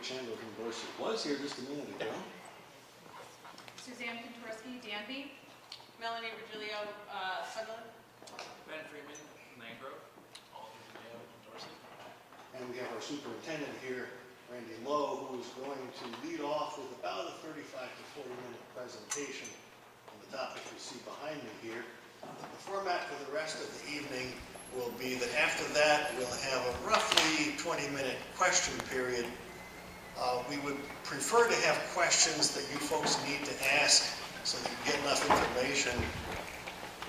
Chandler from Dorset was here just a minute ago. Suzanne Kontorsky, Danby. Melanie Virgilio, Sutherland. Ben Freeman, Mangrove. Alden Mayo, Dorset. And we have our superintendent here, Randy Lowe, who is going to lead off with about a 35 to 40 minute presentation on the topic you see behind me here. The format for the rest of the evening will be that after that we'll have a roughly 20-minute question period. We would prefer to have questions that you folks need to ask so that you get enough information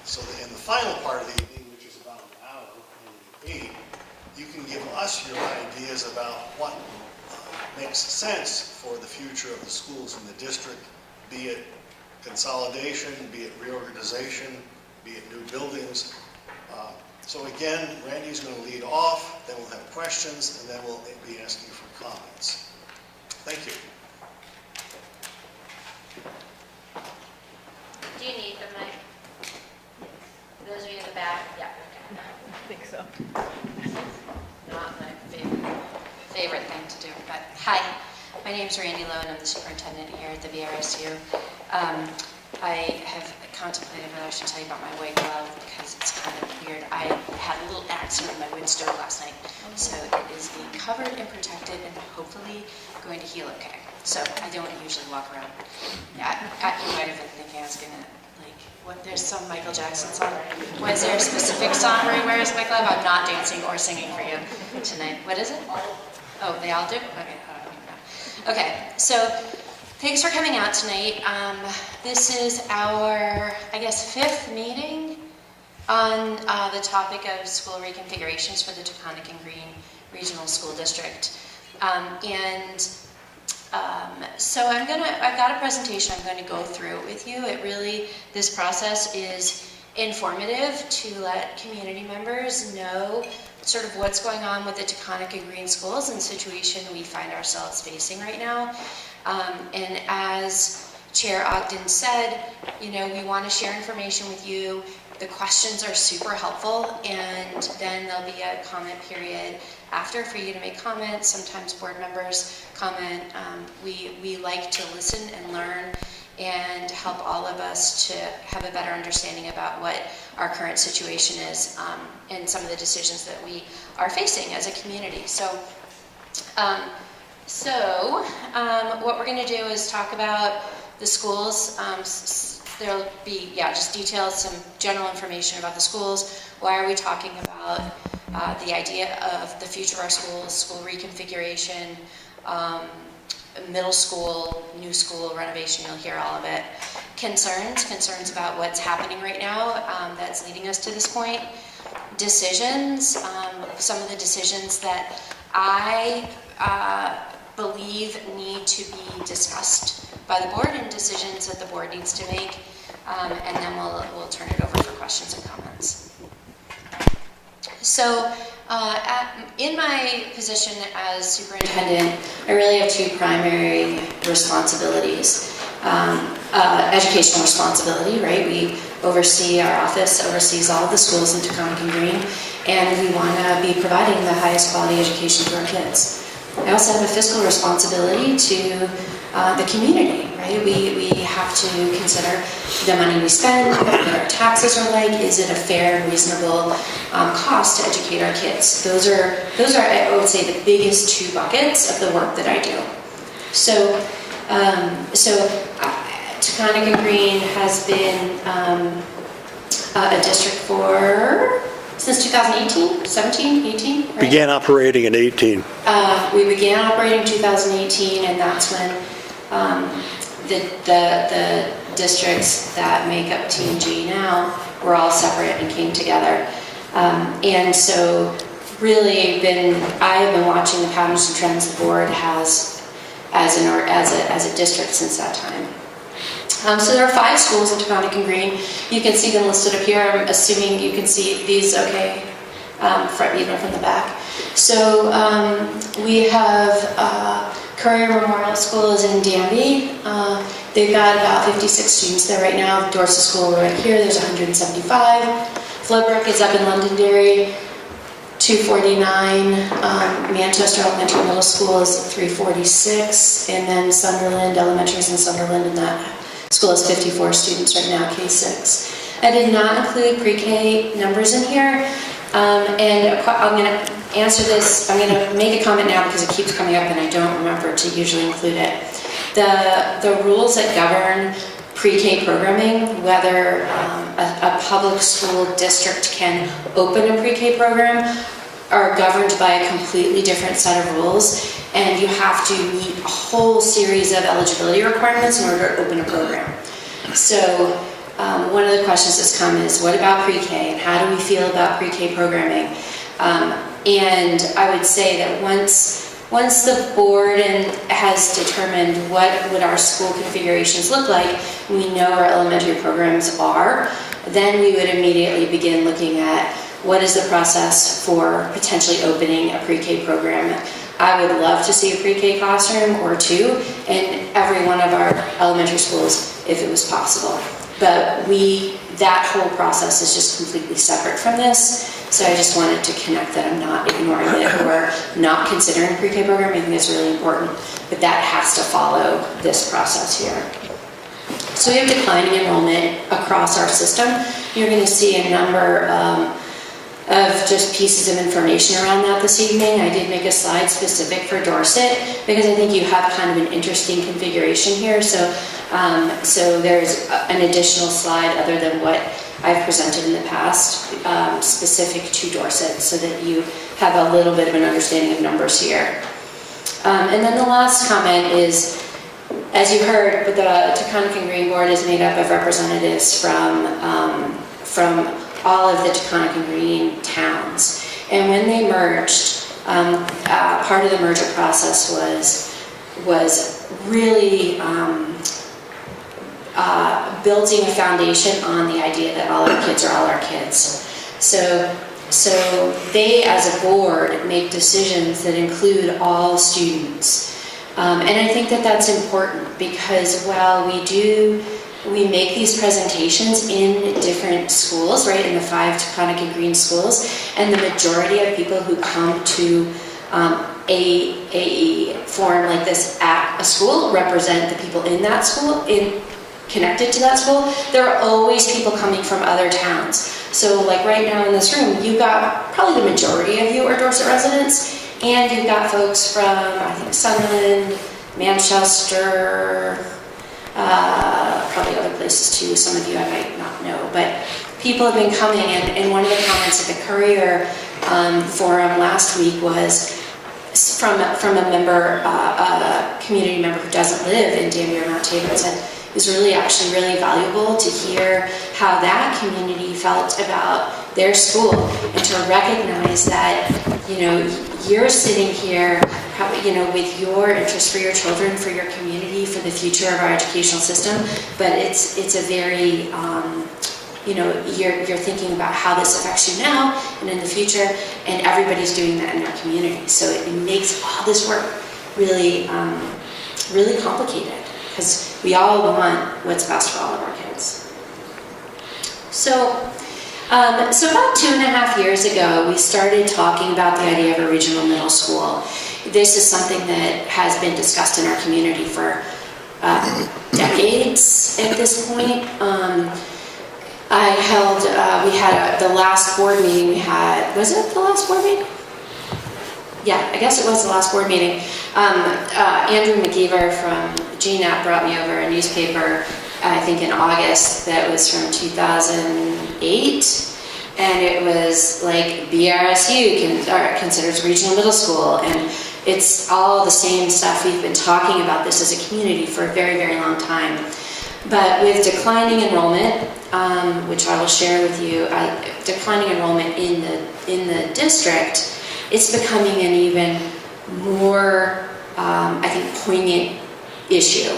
so that in the final part of the evening, which is about an hour, and 8, you can give us your ideas about what makes sense for the future of the schools in the district, be it consolidation, be it reorganization, be it new buildings. So again, Randy's going to lead off, then we'll have questions, and then we'll be asking for comments. Thank you. Do you need the mic? Those of you in the back? Yeah. Okay. I think so. Not my favorite thing to do, but hi. My name is Randy Lowe, and I'm the superintendent here at the VRSU. I have contemplated whether I should tell you about my white glove because it's kind of weird. I had a little accident with my wood stove last night, so it is being covered and protected and hopefully going to heal okay. So I don't usually walk around. Yeah, you might have been thinking I was gonna, like, what? There's some Michael Jackson song. Was there a specific song where he wears my glove? I'm not dancing or singing for you tonight. What is it? Oh, they all do? Okay, I don't even know. Okay, so thanks for coming out tonight. This is our, I guess, 5th meeting on the topic of school reconfigurations for the Taconic and Green Regional School District. So I've got a presentation I'm going to go through with you. This process is informative to let community members know sort of what's going on with the Taconic and Green schools and the situation we find ourselves facing right now. And as Chair Ogden said, you know, we want to share information with you. The questions are super helpful, and then there'll be a comment period after for you to make comments. Sometimes board members comment. We like to listen and learn and help all of us to have a better understanding about what our current situation is and some of the decisions that we are facing as a community. So what we're going to do is talk about the schools. There'll be, just details, some general information about the schools. Why are we talking about the idea of the future of our schools, school reconfiguration, middle school, new school renovation, you'll hear all of it. Concerns about what's happening right now that's leading us to this point. Decisions, some of the decisions that I believe need to be discussed by the board and decisions that the board needs to make, and then we'll turn it over for questions and comments. So in my position as superintendent, I really have 2 primary responsibilities. Educational responsibility, right? We oversee, our office oversees all of the schools in Taconic and Green, and we want to be providing the highest quality education to our kids. I also have a fiscal responsibility to the community, right? We have to consider the money we spend, what our taxes are like. Is it a fair and reasonable cost to educate our kids? Those are, I would say, the biggest 2 buckets of the work that I do. So Taconic and Green has been a district since 2018, 17, 18? Right? Began operating in 18. We began operating in 2018, and that's when the districts that make up Team G now were all separate and came together. And so really I have been watching the patterns and trends the board has as a district since that time. So there are 5 schools in Taconic and Green. You can see them listed up here. I'm assuming you can see these okay, even from the back. So we have Courier Memorial School is in Danby. They've got about 56 students there right now. The Dorset School right here, there's 175. Flowbrook is up in Londonderry. 249. Manchester Elementary Middle School is 346, and then Sunderland Elementary is in Sunderland, and that school has 54 students right now, K-6. I did not include pre-K numbers in here, and I'm going to answer this. I'm going to make a comment now because it keeps coming up and I don't remember to usually include it. The rules that govern pre-K programming, whether a public school district can open a pre-K program, are governed by a completely different set of rules, and you have to meet a whole series of eligibility requirements in order to open a program. So one of the questions that's come is, what about pre-K, and how do we feel about pre-K programming? And I would say that once the board has determined what would our school configurations look like, we know our elementary programs are, then we would immediately begin looking at what is the process for potentially opening a pre-K program. I would love to see a pre-K classroom or two in every one of our elementary schools if it was possible. But that whole process is just completely separate from this. So I just wanted to connect that I'm not ignoring it or not considering a pre-K program. I think it's really important, but that has to follow this process here. So we have declining enrollment across our system. You're going to see a number of just pieces of information around that this evening. I did make a slide specific for Dorset because I think you have kind of an interesting configuration here. So there's an additional slide other than what I've presented in the past, specific to Dorset, so that you have a little bit of an understanding of numbers here. And then the last comment is, as you heard, the Taconic and Green Board is made up of representatives from all of the Taconic and Green towns. And when they merged, part of the merger process was really building a foundation on the idea that all our kids are all our kids. So they, as a board, make decisions that include all students. And I think that that's important because while we make these presentations in different schools, right, in the 5 Taconic and Green schools, and the majority of people who come to a forum like this at a school represent the people in that school, connected to that school. There are always people coming from other towns. So like right now in this room, you've got probably the majority of you are Dorset residents, and you've got folks from, I think, Sunderland, Manchester, probably other places too. Some of you I might not know, but people have been coming, and one of the comments at the Courier forum last week was from a member, a community member who doesn't live in Danbury or Mount Tabor, and said it was actually really valuable to hear how that community felt about their school, and to recognize that, you're sitting here, probably, with your interest for your children, for your community, for the future of our educational system, but it's a very, you're thinking about how this affects you now and in the future, and everybody's doing that in their community. So it makes all this work really, really complicated, because we all want what's best for all of our kids. So about 2.5 years ago, we started talking about the idea of a regional middle school. This is something that has been discussed in our community for decades at this point. We had the last board meeting we had, was it the last board meeting? Yeah, I guess it was the last board meeting. Andrew McGeever from GNAP brought me over a newspaper, I think in August, that was from 2008, and it was like BRSU considers regional middle school, and it's all the same stuff. We've been talking about this as a community for a very, very long time. But with declining enrollment, which I will share with you, declining enrollment in the district, it's becoming an even more, I think, poignant issue.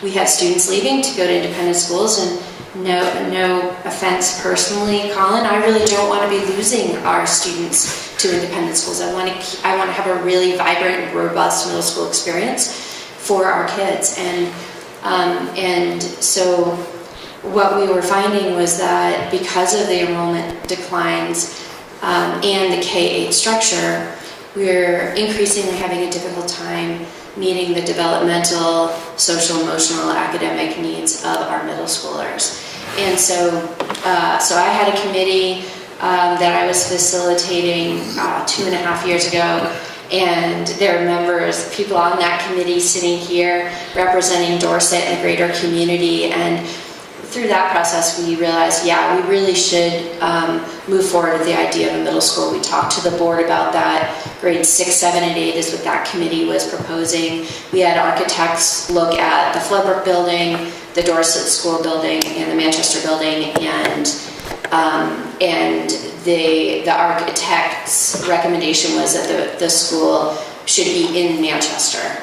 We have students leaving to go to independent schools, and no offense personally, Colin, I really don't want to be losing our students to independent schools. I want to have a really vibrant, robust middle school experience for our kids, and so what we were finding was that because of the enrollment declines, and the K-8 structure, we're increasingly having a difficult time meeting the developmental, social, emotional, academic needs of our middle schoolers. And so I had a committee that I was facilitating 2.5 years ago, and there are members, people on that committee sitting here representing Dorset and the greater community. And through that process, we realized, yeah, we really should move forward with the idea of a middle school. We talked to the board about that. Grades 6, 7, and 8 is what that committee was proposing. We had architects look at the Floodbrook building, the Dorset school building, and the Manchester building, and the architect's recommendation was that the school should be in Manchester.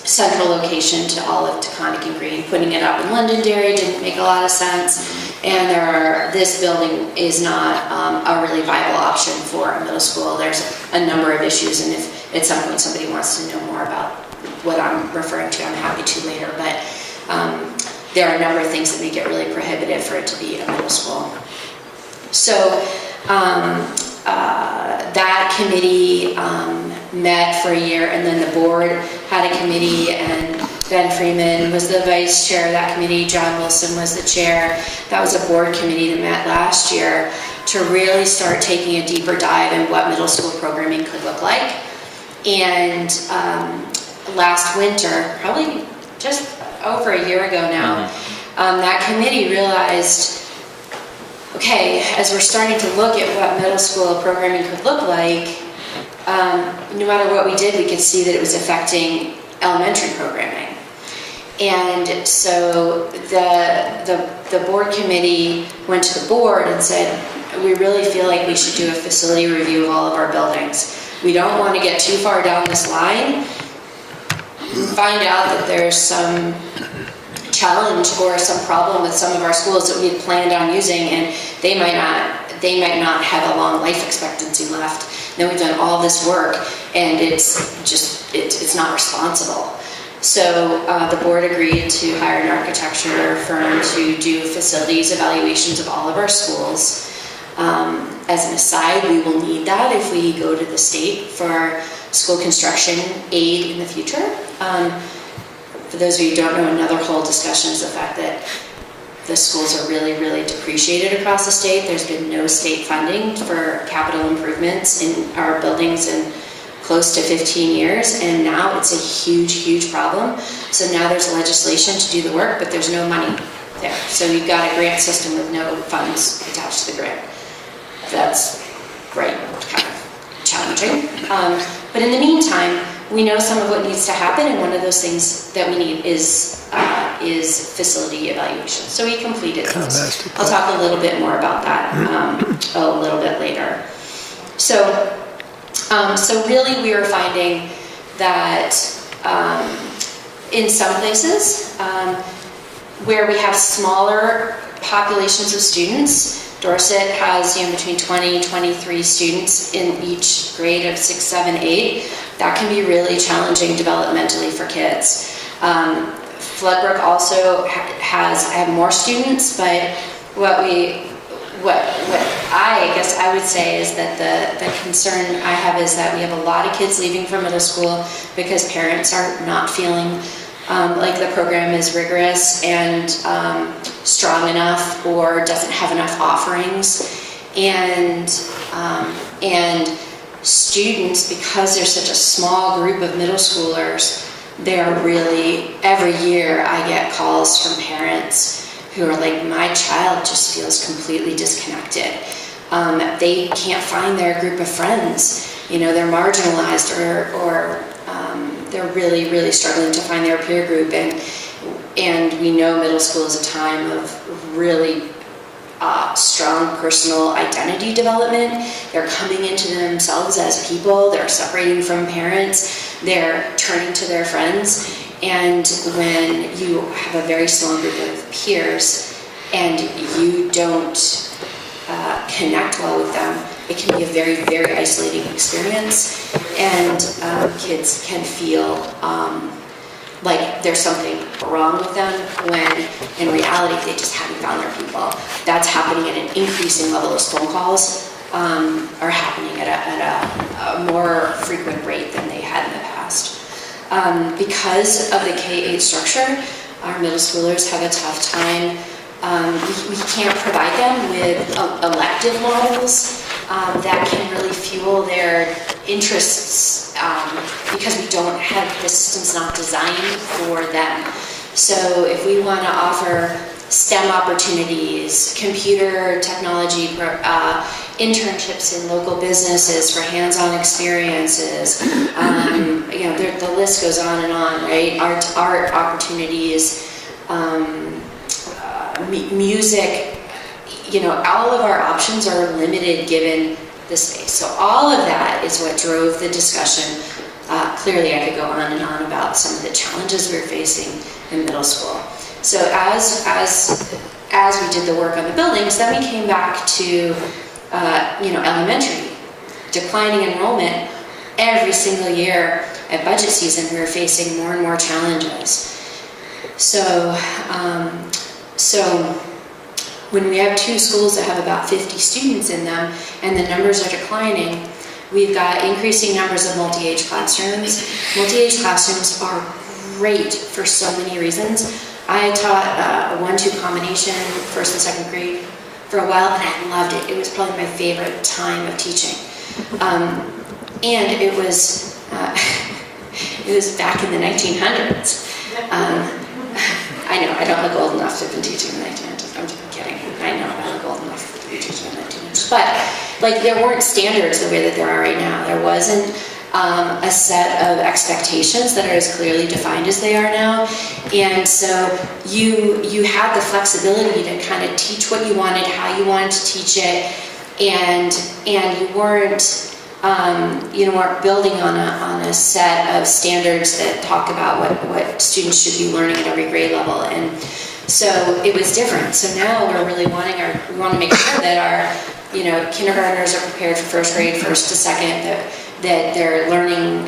Central location to all of Taconic and Green. Putting it up in Londonderry didn't make a lot of sense, and this building is not a really viable option for a middle school. There's a number of issues, and if at some point somebody wants to know more about what I'm referring to, I'm happy to later, but there are a number of things that make it really prohibitive for it to be a middle school. So that committee met for a year, and then the board had a committee, and Ben Freeman was the vice chair of that committee, John Wilson was the chair. That was a board committee that met last year to really start taking a deeper dive in what middle school programming could look like. And last winter, probably just over a year ago now, that committee realized, okay, as we're starting to look at what middle school programming could look like, no matter what we did, we could see that it was affecting elementary programming. And so the board committee went to the board and said, we really feel like we should do a facility review of all of our buildings. We don't want to get too far down this line and find out that there's some challenge or some problem with some of our schools that we had planned on using, and they might not have a long life expectancy left. Then we've done all this work, and it's not responsible. So the board agreed to hire an architecture firm to do facilities evaluations of all of our schools. As an aside, we will need that if we go to the state for school construction aid in the future. For those of you who don't know, another whole discussion is the fact that the schools are really, really depreciated across the state. There's been no state funding for capital improvements in our buildings in close to 15 years, and now it's a huge, huge problem. So now there's legislation to do the work, but there's no money there. So you've got a grant system with no funds attached to the grant. That's right, kind of challenging. But in the meantime, we know some of what needs to happen, and one of those things that we need is facility evaluation. So we completed those. I'll talk a little bit more about that a little bit later. So really we are finding that in some places where we have smaller populations of students, Dorset has between 20 and 23 students in each grade of 6, 7, 8. That can be really challenging developmentally for kids. Floodbrook also have more students, but what I guess I would say is that the concern I have is that we have a lot of kids leaving for middle school because parents are not feeling like the program is rigorous and strong enough, or doesn't have enough offerings, and students, because there's such a small group of middle schoolers, they're really, every year I get calls from parents who are like, my child just feels completely disconnected. They can't find their group of friends. They're marginalized, or they're really, really struggling to find their peer group. And we know middle school is a time of really strong personal identity development. They're coming into themselves as people. They're separating from parents. They're turning to their friends. And when you have a very small group of peers and you don't connect well with them, it can be a very, very isolating experience. And kids can feel like there's something wrong with them, when in reality they just haven't found their people. That's happening at an increasing level as phone calls are happening at a more frequent rate than they had in the past. Because of the K-8 structure, our middle schoolers have a tough time. We can't provide them with elective models that can really fuel their interests because we don't have, the system's not designed for them. So if we want to offer STEM opportunities, computer technology, internships in local businesses for hands-on experiences, you know, the list goes on and on, right? Art opportunities, music, you know, all of our options are limited given the space. So all of that is what drove the discussion. Clearly, I could go on and on about some of the challenges we're facing in middle school. So as we did the work on the buildings, then we came back to, you know, elementary, declining enrollment. Every single year at budget season, we were facing more and more challenges. So when we have two schools that have about 50 students in them and the numbers are declining, we've got increasing numbers of multi-age classrooms. Multi-age classrooms are great for so many reasons. I taught a 1-2 combination, first and second grade, for a while, and I loved it. It was probably my favorite time of teaching. And it was back in the 1900s. I know, I don't look old enough to have been teaching in the 1900s. I'm just kidding. I know I look old enough to be teaching in the 1900s. But like, there weren't standards the way that there are right now. There wasn't a set of expectations that are as clearly defined as they are now. And so you had the flexibility to kind of teach what you wanted, how you wanted to teach it, and you weren't building on a set of standards that talk about what students should be learning at every grade level. And so it was different. So now we're really we want to make sure that our, you know, kindergartners are prepared for first grade, first to second, that they're learning,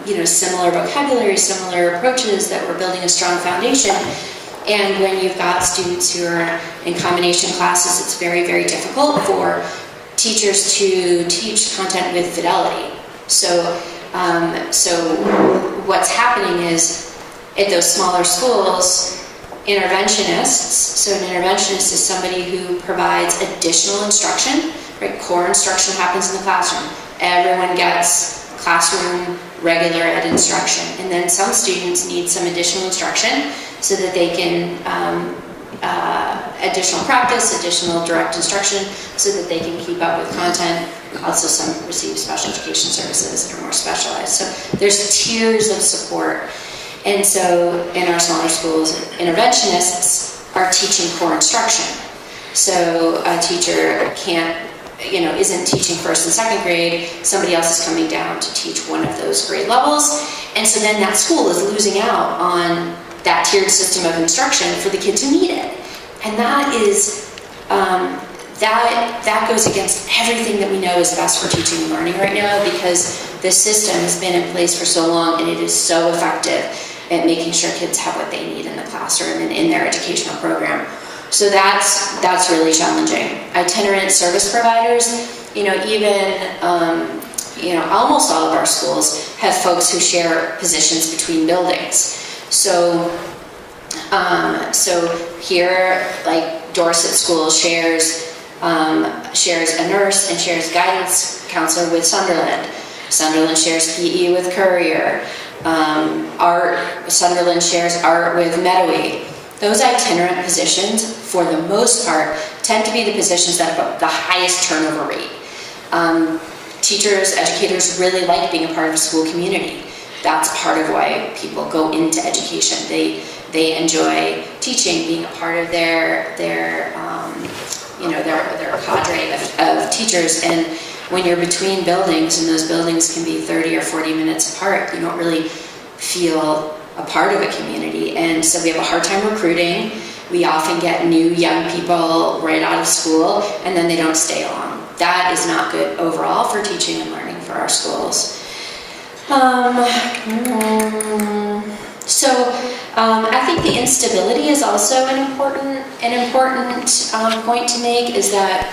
you know, similar vocabulary, similar approaches, that we're building a strong foundation. And when you've got students who are in combination classes, it's very, very difficult for teachers to teach content with fidelity. So what's happening is, at those smaller schools, interventionists, so an interventionist is somebody who provides additional instruction, right? Core instruction happens in the classroom. Everyone gets classroom regular ed instruction. And then some students need some additional instruction so that they can, additional practice, additional direct instruction, so that they can keep up with content. Also, some receive special education services that are more specialized. So there's tiers of support. And so in our smaller schools, interventionists are teaching core instruction. So a teacher isn't teaching first and second grade, somebody else is coming down to teach one of those grade levels. And so then that school is losing out on that tiered system of instruction for the kids who need it. And that is, that goes against everything that we know is best for teaching and learning right now, because the system has been in place for so long and it is so effective at making sure kids have what they need in the classroom and in their educational program. So that's really challenging. Itinerant service providers, almost all of our schools have folks who share positions between buildings. So here, like Dorset School shares a nurse and shares guidance counselor with Sunderland. Sunderland shares PE with Courier. Sunderland shares art with Meadowy. Those itinerant positions, for the most part, tend to be the positions that have the highest turnover rate. Teachers, educators really like being a part of a school community. That's part of why people go into education. They enjoy teaching, being a part of their cadre of teachers. And when you're between buildings, and those buildings can be 30 or 40 minutes apart, you don't really feel a part of a community. And so we have a hard time recruiting. We often get new young people right out of school, and then they don't stay long. That is not good overall for teaching and learning for our schools. So I think the instability is also an important point to make, is that,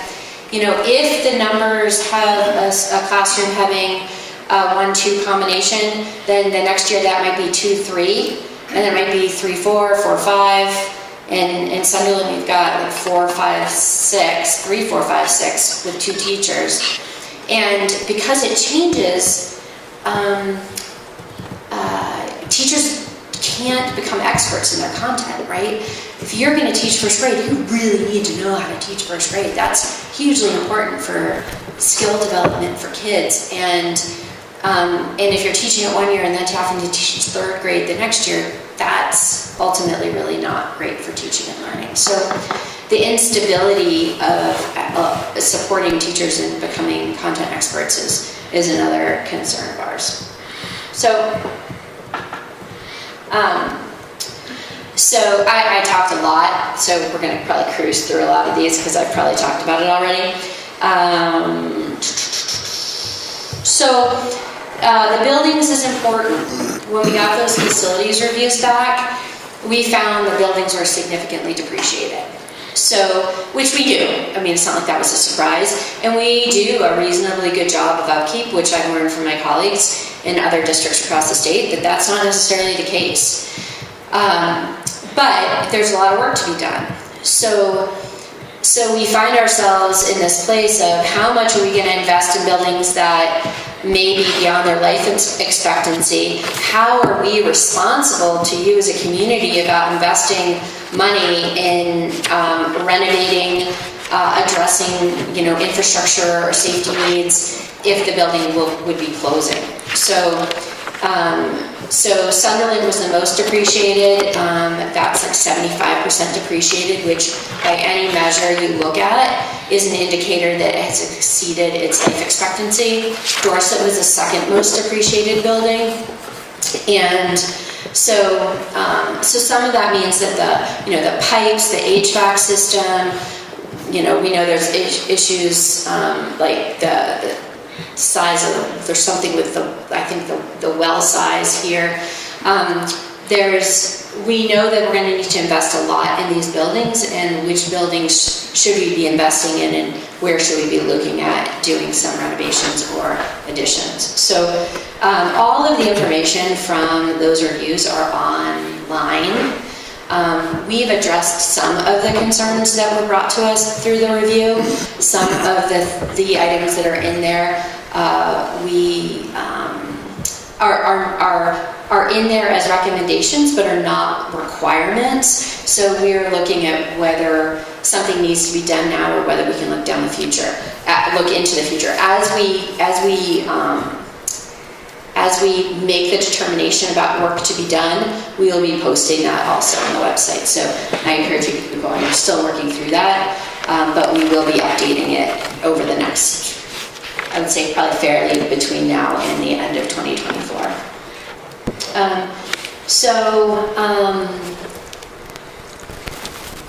you know, if the numbers have a classroom having a 1-2 combination, then the next year that might be 2-3, and then it might be 3-4, 4-5, and in Sunderland we've got like 4-5-6, 3-4-5-6 with 2 teachers. And because it changes, teachers can't become experts in their content, right? If you're going to teach first grade, you really need to know how to teach first grade. That's hugely important for skill development for kids. And if you're teaching it 1 year and then having to teach third grade the next year, that's ultimately really not great for teaching and learning. So the instability of supporting teachers in becoming content experts is another concern of ours. So I talked a lot, so we're going to probably cruise through a lot of these because I've probably talked about it already. The buildings is important. When we got those facilities reviews back, we found the buildings were significantly depreciated. So, which we do. I mean, it's not like that was a surprise. And we do a reasonably good job of upkeep, which I've learned from my colleagues in other districts across the state, that that's not necessarily the case. But there's a lot of work to be done. So we find ourselves in this place of how much are we going to invest in buildings that may be beyond their life expectancy? How are we responsible to you as a community about investing money in renovating, addressing, you know, infrastructure or safety needs if the building would be closing? So Sunderland was the most depreciated. That's like 75% depreciated, which by any measure you look at is an indicator that it has exceeded its life expectancy. Dorset was the second most depreciated building. And so some of that means that the pipes, the HVAC system, you know, we know there's issues like the size of, there's something with the well size here. We know that we're going to need to invest a lot in these buildings, and which buildings should we be investing in, and where should we be looking at doing some renovations or additions. So all of the information from those reviews are online. We've addressed some of the concerns that were brought to us through the review. Some of the items that are in there we are in there as recommendations, but are not requirements. So we're looking at whether something needs to be done now, or whether we can look down the future, look into the future. As we make the determination about work to be done, we will be posting that also on the website. So I encourage you to keep going. We're still working through that, but we will be updating it over the next, I would say probably fairly between now and the end of 2024.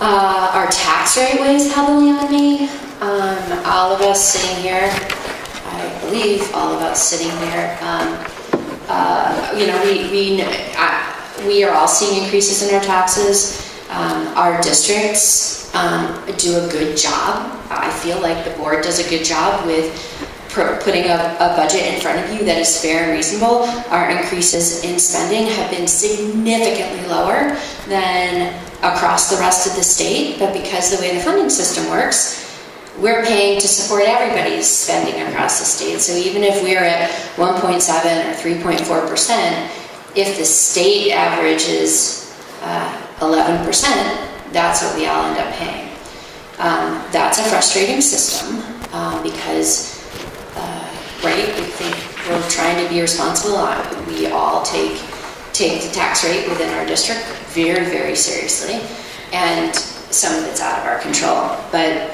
Our tax rate weighs heavily on me. All of us sitting here, I believe all of us sitting here, you know, we are all seeing increases in our taxes. Our districts do a good job. I feel like the board does a good job with putting a budget in front of you that is fair and reasonable. Our increases in spending have been significantly lower than across the rest of the state, but because the way the funding system works, we're paying to support everybody's spending across the state. So even if we're at 1.7 or 3.4%, if the state average is 11%, that's what we all end up paying. That's a frustrating system because right? We think we're trying to be responsible. We all take the tax rate within our district very, very seriously, and some of it's out of our control. But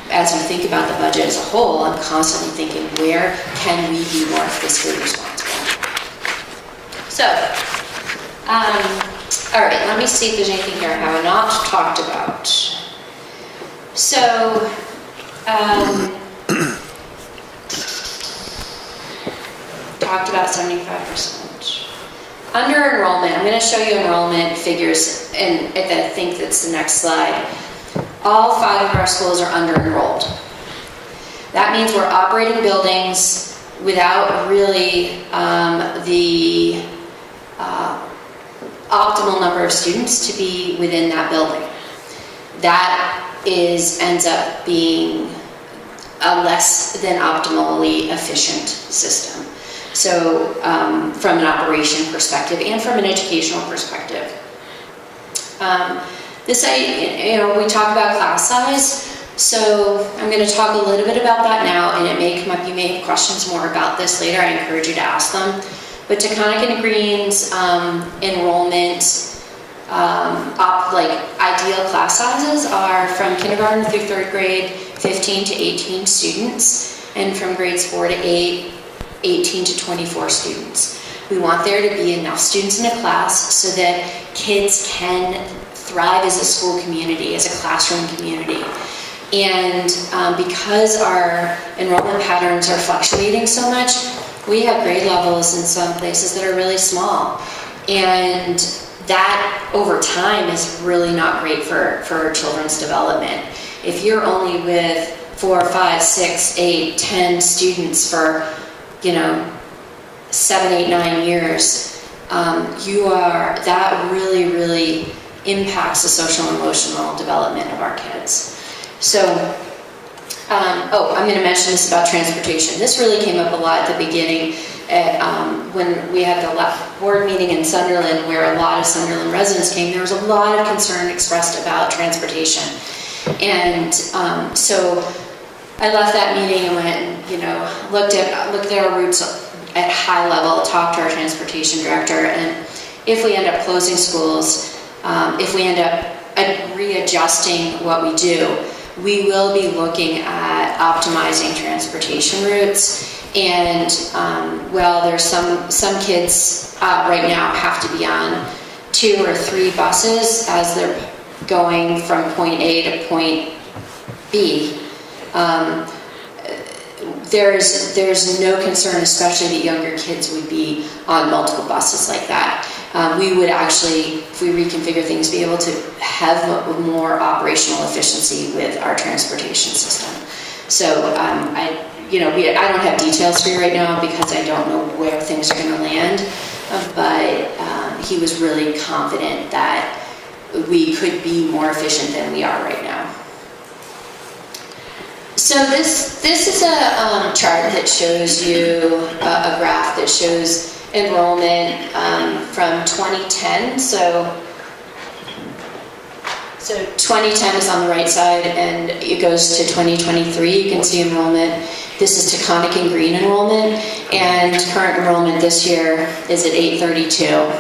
as we think about the budget as a whole, I'm constantly thinking, where can we be more fiscally responsible? So, all right, let me see if there's anything here I have not talked about. So, talked about 75%. under enrollment, I'm going to show you enrollment figures, and I think that's the next slide. All 5 of our schools are under enrolled. That means we're operating buildings without really the optimal number of students to be within that building. That ends up being a less than optimally efficient system. So from an operation perspective and from an educational perspective. We talk about class size. So I'm going to talk a little bit about that now, and it may come up, you may have questions more about this later. I encourage you to ask them. But Taconic and Green's enrollment, ideal class sizes are from kindergarten through 3rd grade, 15 to 18 students, and from grades 4 to 8, 18 to 24 students. We want there to be enough students in a class so that kids can thrive as a school community, as a classroom community. And because our enrollment patterns are fluctuating so much, we have grade levels in some places that are really small. And that over time is really not great for children's development. If you're only with 4, 5, 6, 8, 10 students for, 7, 8, 9 years, that really, really impacts the social and emotional development of our kids. So, I'm going to mention this about transportation. This really came up a lot at the beginning when we had the board meeting in Sunderland, where a lot of Sunderland residents came. There was a lot of concern expressed about transportation. And so I left that meeting and went and, looked at our routes at high level, talked to our transportation director, and if we end up closing schools, if we end up readjusting what we do, we will be looking at optimizing transportation routes. And there's some kids right now have to be on 2 or 3 buses as they're going from point A to point B. There's no concern, especially that younger kids would be on multiple buses like that. We would actually, if we reconfigure things, be able to have more operational efficiency with our transportation system. So I don't have details for you right now because I don't know where things are going to land, but he was really confident that we could be more efficient than we are right now. So this is a chart that shows you a graph that shows enrollment from 2010. So 2010 is on the right side, and it goes to 2023. You can see enrollment. This is Taconic and Green enrollment, and current enrollment this year is at 832.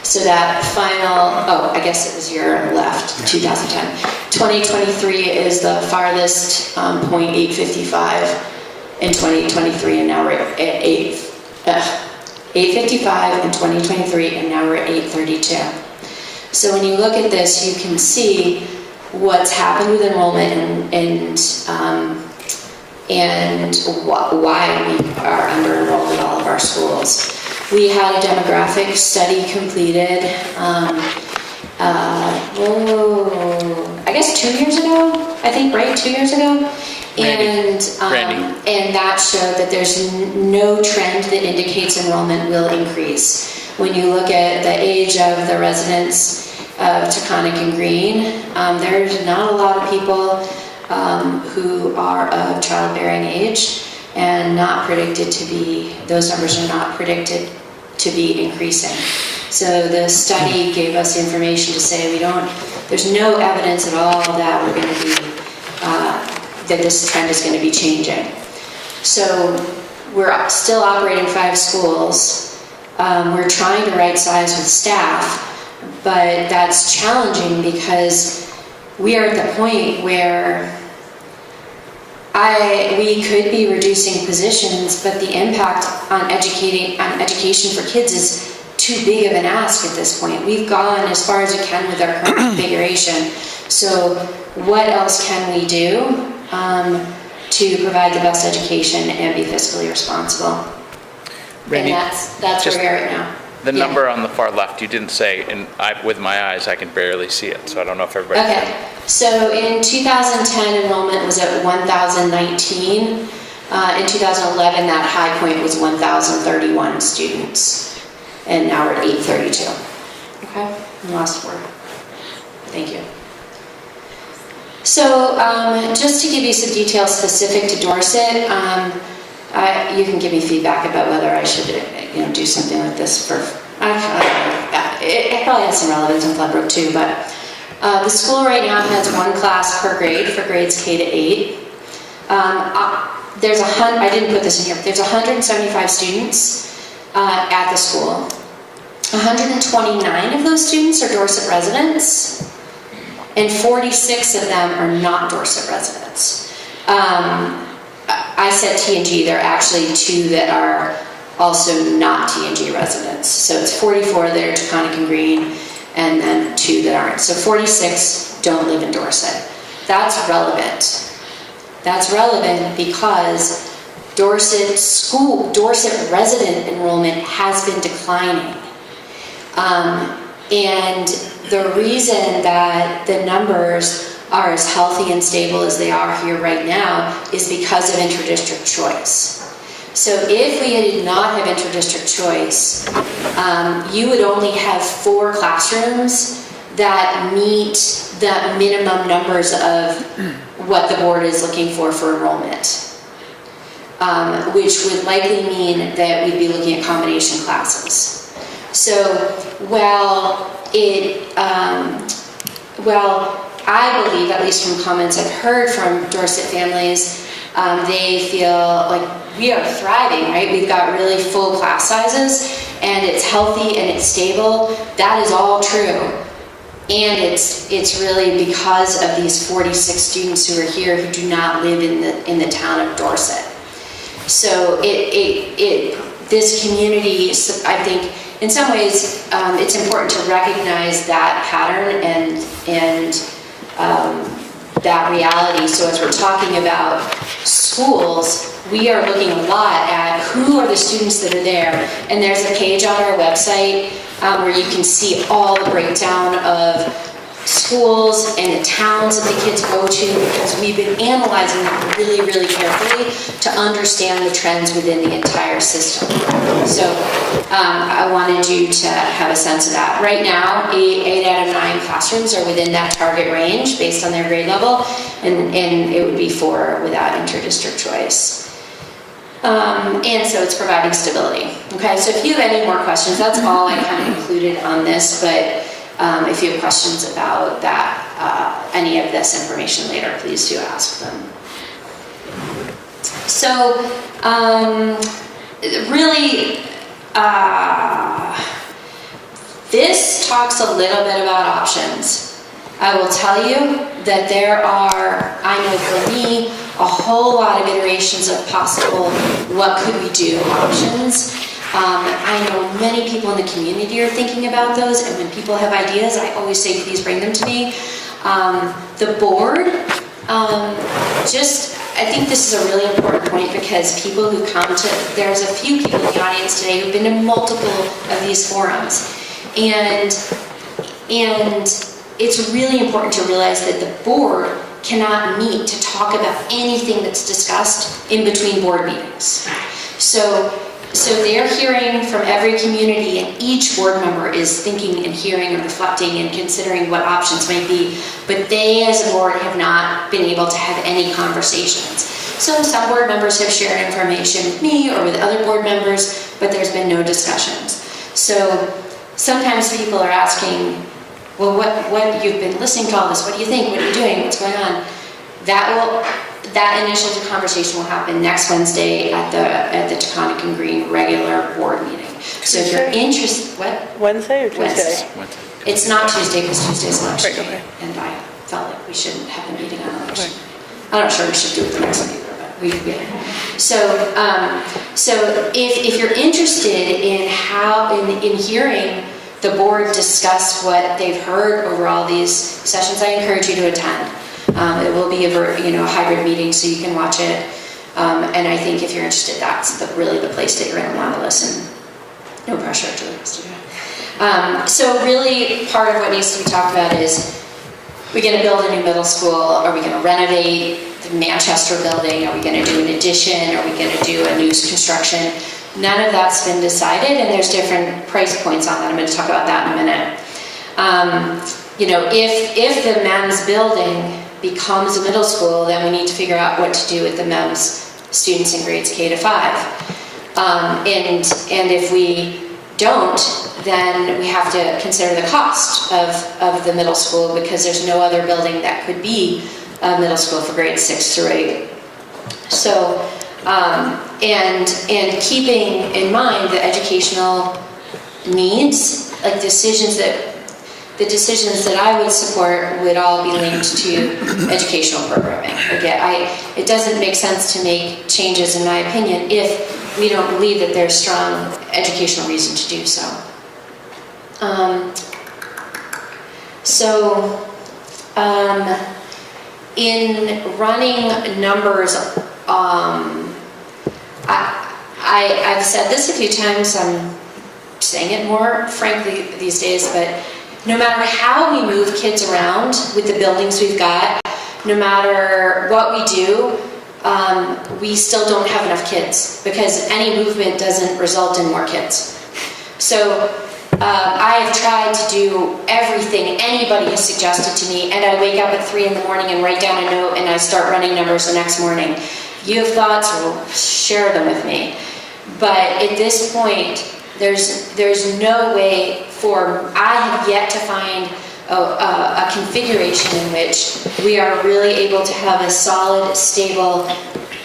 So that final, I guess it was your left, 2010. 2023 is the farthest point, 855 in 2023, and now we're at 855 in 2023, and now we're at 832. So when you look at this, you can see what's happened with enrollment and why we are under enrolled in all of our schools. We had a demographic study completed, I guess 2 years ago, I think, right? 2 years ago? And that showed that there's no trend that indicates enrollment will increase. When you look at the age of the residents of Taconic and Green, there's not a lot of people who are of childbearing age, and those numbers are not predicted to be increasing. So the study gave us information to say there's no evidence at all that we're going to be, that this trend is going to be changing. So we're still operating 5 schools. We're trying to right size with staff, but that's challenging because we are at the point where we could be reducing positions, but the impact on education for kids is too big of an ask at this point. We've gone as far as we can with our current configuration. So what else can we do to provide the best education and be fiscally responsible? Randy, and that's where we are right now. The Yeah. number on the far left, you didn't say, and with my eyes, I can barely see it, so I don't know if everybody Okay, can. so in 2010, enrollment was at 1,019. In 2011, that high point was 1,031 students, and now we're at 832. Okay, and last word. Thank you. So just to give you some details specific to Dorset, you can give me feedback about whether I should do something like this for, it probably has some relevance in Floodbrook too, but the school right now has one class per grade for grades K to 8. I didn't put this in here, but there's 175 students at the school. 129 of those students are Dorset residents, and 46 of them are not Dorset residents. I said T&G, there are actually 2 that are also not T&G residents. So it's 44 that are Taconic and Green, and then 2 that aren't. So 46 don't live in Dorset. That's relevant. That's relevant because Dorset resident enrollment has been declining. And the reason that the numbers are as healthy and stable as they are here right now is because of interdistrict choice. So if we did not have interdistrict choice, you would only have 4 classrooms that meet the minimum numbers of what the board is looking for enrollment, which would likely mean that we'd be looking at combination classes. So while I believe, at least from comments I've heard from Dorset families, they feel like we are thriving, right? We've got really full class sizes, and it's healthy and it's stable. That is all true. And it's really because of these 46 students who are here who do not live in the town of Dorset. So this community, I think, in some ways, it's important to recognize that pattern and that reality. So as we're talking about schools, we are looking a lot at who are the students that are there. And there's a page on our website where you can see all the breakdown of schools and the towns that the kids go to, because we've been analyzing them really, really carefully to understand the trends within the entire system. So I wanted you to have a sense of that. Right now, 8 out of 9 classrooms are within that target range based on their grade level, and it would be 4 without interdistrict choice. And so it's providing stability. Okay, so if you have any more questions, that's all I kind of included on this, but if you have questions about that, any of this information later, please do ask them. So, really, this talks a little bit about options. I will tell you that there are, I know for me, a whole lot of iterations of possible what could we do options. I know many people in the community are thinking about those, and when people have ideas, I always say, please bring them to me. The board, I think this is a really important point, because people who come to, there's a few people in the audience today who've been to multiple of these forums, and it's really important to realize that the board cannot meet to talk about anything that's discussed in between board meetings. So they're hearing from every community, and each board member is thinking and hearing and reflecting and considering what options might be, but they as a board have not been able to have any conversations. So some board members have shared information with me or with other board members, but there's been no discussions. So sometimes people are asking, well, what you've been listening to all this, what do you think, what are you doing, what's going on? That initial conversation will happen next Wednesday at the Taconic and Green regular board meeting. So if you're interested, what? Wednesday or Tuesday? Wednesday. It's not Tuesday, because Tuesday's election Right, day, okay. and I felt like we shouldn't have a meeting on election. I'm not sure we should do it the next one either, but we will. So if you're interested in in hearing the board discuss what they've heard over all these sessions, I encourage you to attend. It will be a hybrid meeting, so you can watch it. And I think if you're interested, that's really the place that you're going to want to listen. No pressure, Julie. So really, part of what needs to be talked about is, we're going to build a new middle school, are we going to renovate the Manchester building, are we going to do an addition, are we going to do a new construction? None of that's been decided, and there's different price points on that. I'm going to talk about that in a minute. You know, if the MEMS building becomes a middle school, then we need to figure out what to do with the MEMS students in grades K to 5. And if we don't, then we have to consider the cost of the middle school, because there's no other building that could be a middle school for grades 6 through 8. So, and keeping in mind the educational needs, like the decisions that I would support would all be linked to educational programming. Again, it doesn't make sense to make changes, in my opinion, if we don't believe that there's strong educational reason to do so. In running numbers, I've said this a few times, I'm saying it more frankly these days, but no matter how we move kids around with the buildings we've got, no matter what we do, we still don't have enough kids, because any movement doesn't result in more kids. So I have tried to do everything anybody has suggested to me, and I wake up at 3 in the morning and write down a note, and I start running numbers the next morning. If you have thoughts, well, share them with me. But at this point, there's no way I have yet to find a configuration in which we are really able to have a solid, stable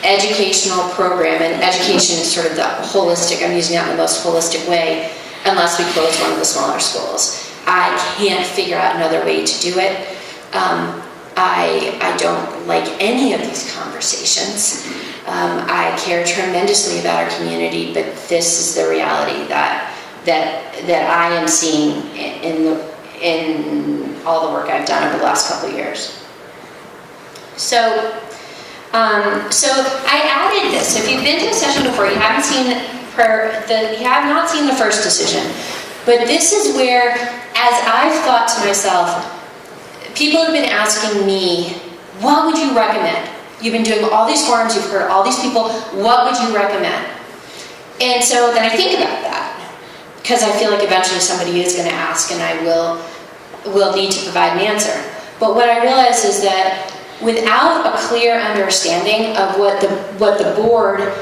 educational program, and education is sort of the holistic, I'm using that in the most holistic way, unless we close one of the smaller schools. I can't figure out another way to do it. I don't like any of these conversations. I care tremendously about our community, but this is the reality that I am seeing in all the work I've done over the last couple of years. So I added this. If you've been to a session before, you have not seen the first decision. But this is where, as I've thought to myself, people have been asking me, what would you recommend? You've been doing all these forums, you've heard all these people, what would you recommend? And so then I think about that, because I feel like eventually somebody is going to ask, and I will need to provide an answer. But what I realize is that without a clear understanding of what the board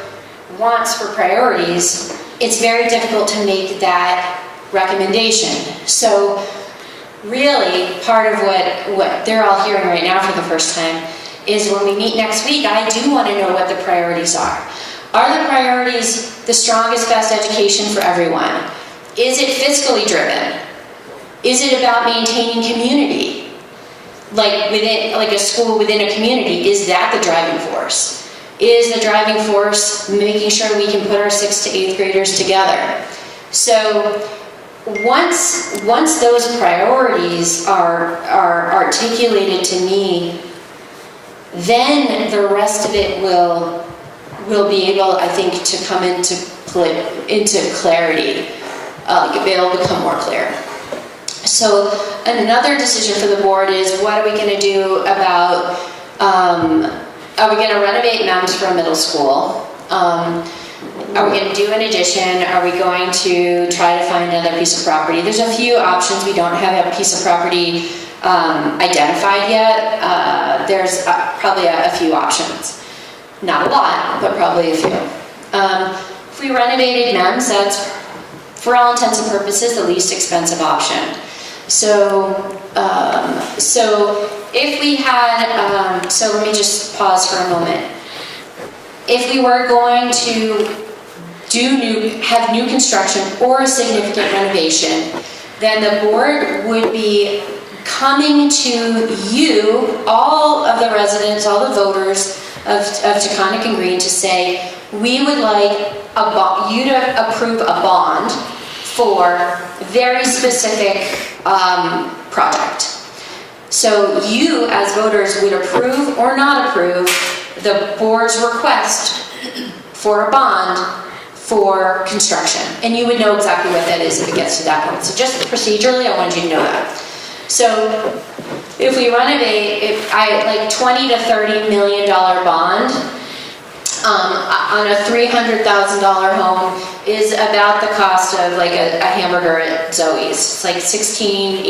wants for priorities, it's very difficult to make that recommendation. So really, part of what they're all hearing right now for the first time is, when we meet next week, I do want to know what the priorities are. Are the priorities the strongest, best education for everyone? Is it fiscally driven? Is it about maintaining community? Like a school within a community, is that the driving force? Is the driving force making sure we can put our 6th to 8th graders together? So once those priorities are articulated to me, then the rest of it will be able, I think, to come into clarity. It'll become more clear. So another decision for the board is, what are we going to do about, are we going to renovate MEMS for a middle school? Are we going to do an addition? Are we going to try to find another piece of property? There's a few options. We don't have a piece of property identified yet. There's probably a few options. Not a lot, but probably a few. If we renovated MEMS, that's, for all intents and purposes, the least expensive option. So if we had, so let me just pause for a moment. If we were going to have new construction or a significant renovation, then the board would be coming to you, all of the residents, all the voters of Taconic and Green, to say, we would like you to approve a bond for a very specific project. So you, as voters, would approve or not approve the board's request for a bond for construction. And you would know exactly what that is if it gets to that point. So just procedurally, I wanted you to know that. So if we renovate, like $20 to $30 million bond on a $300,000 home is about the cost of like a hamburger at Zoe's. It's like $16,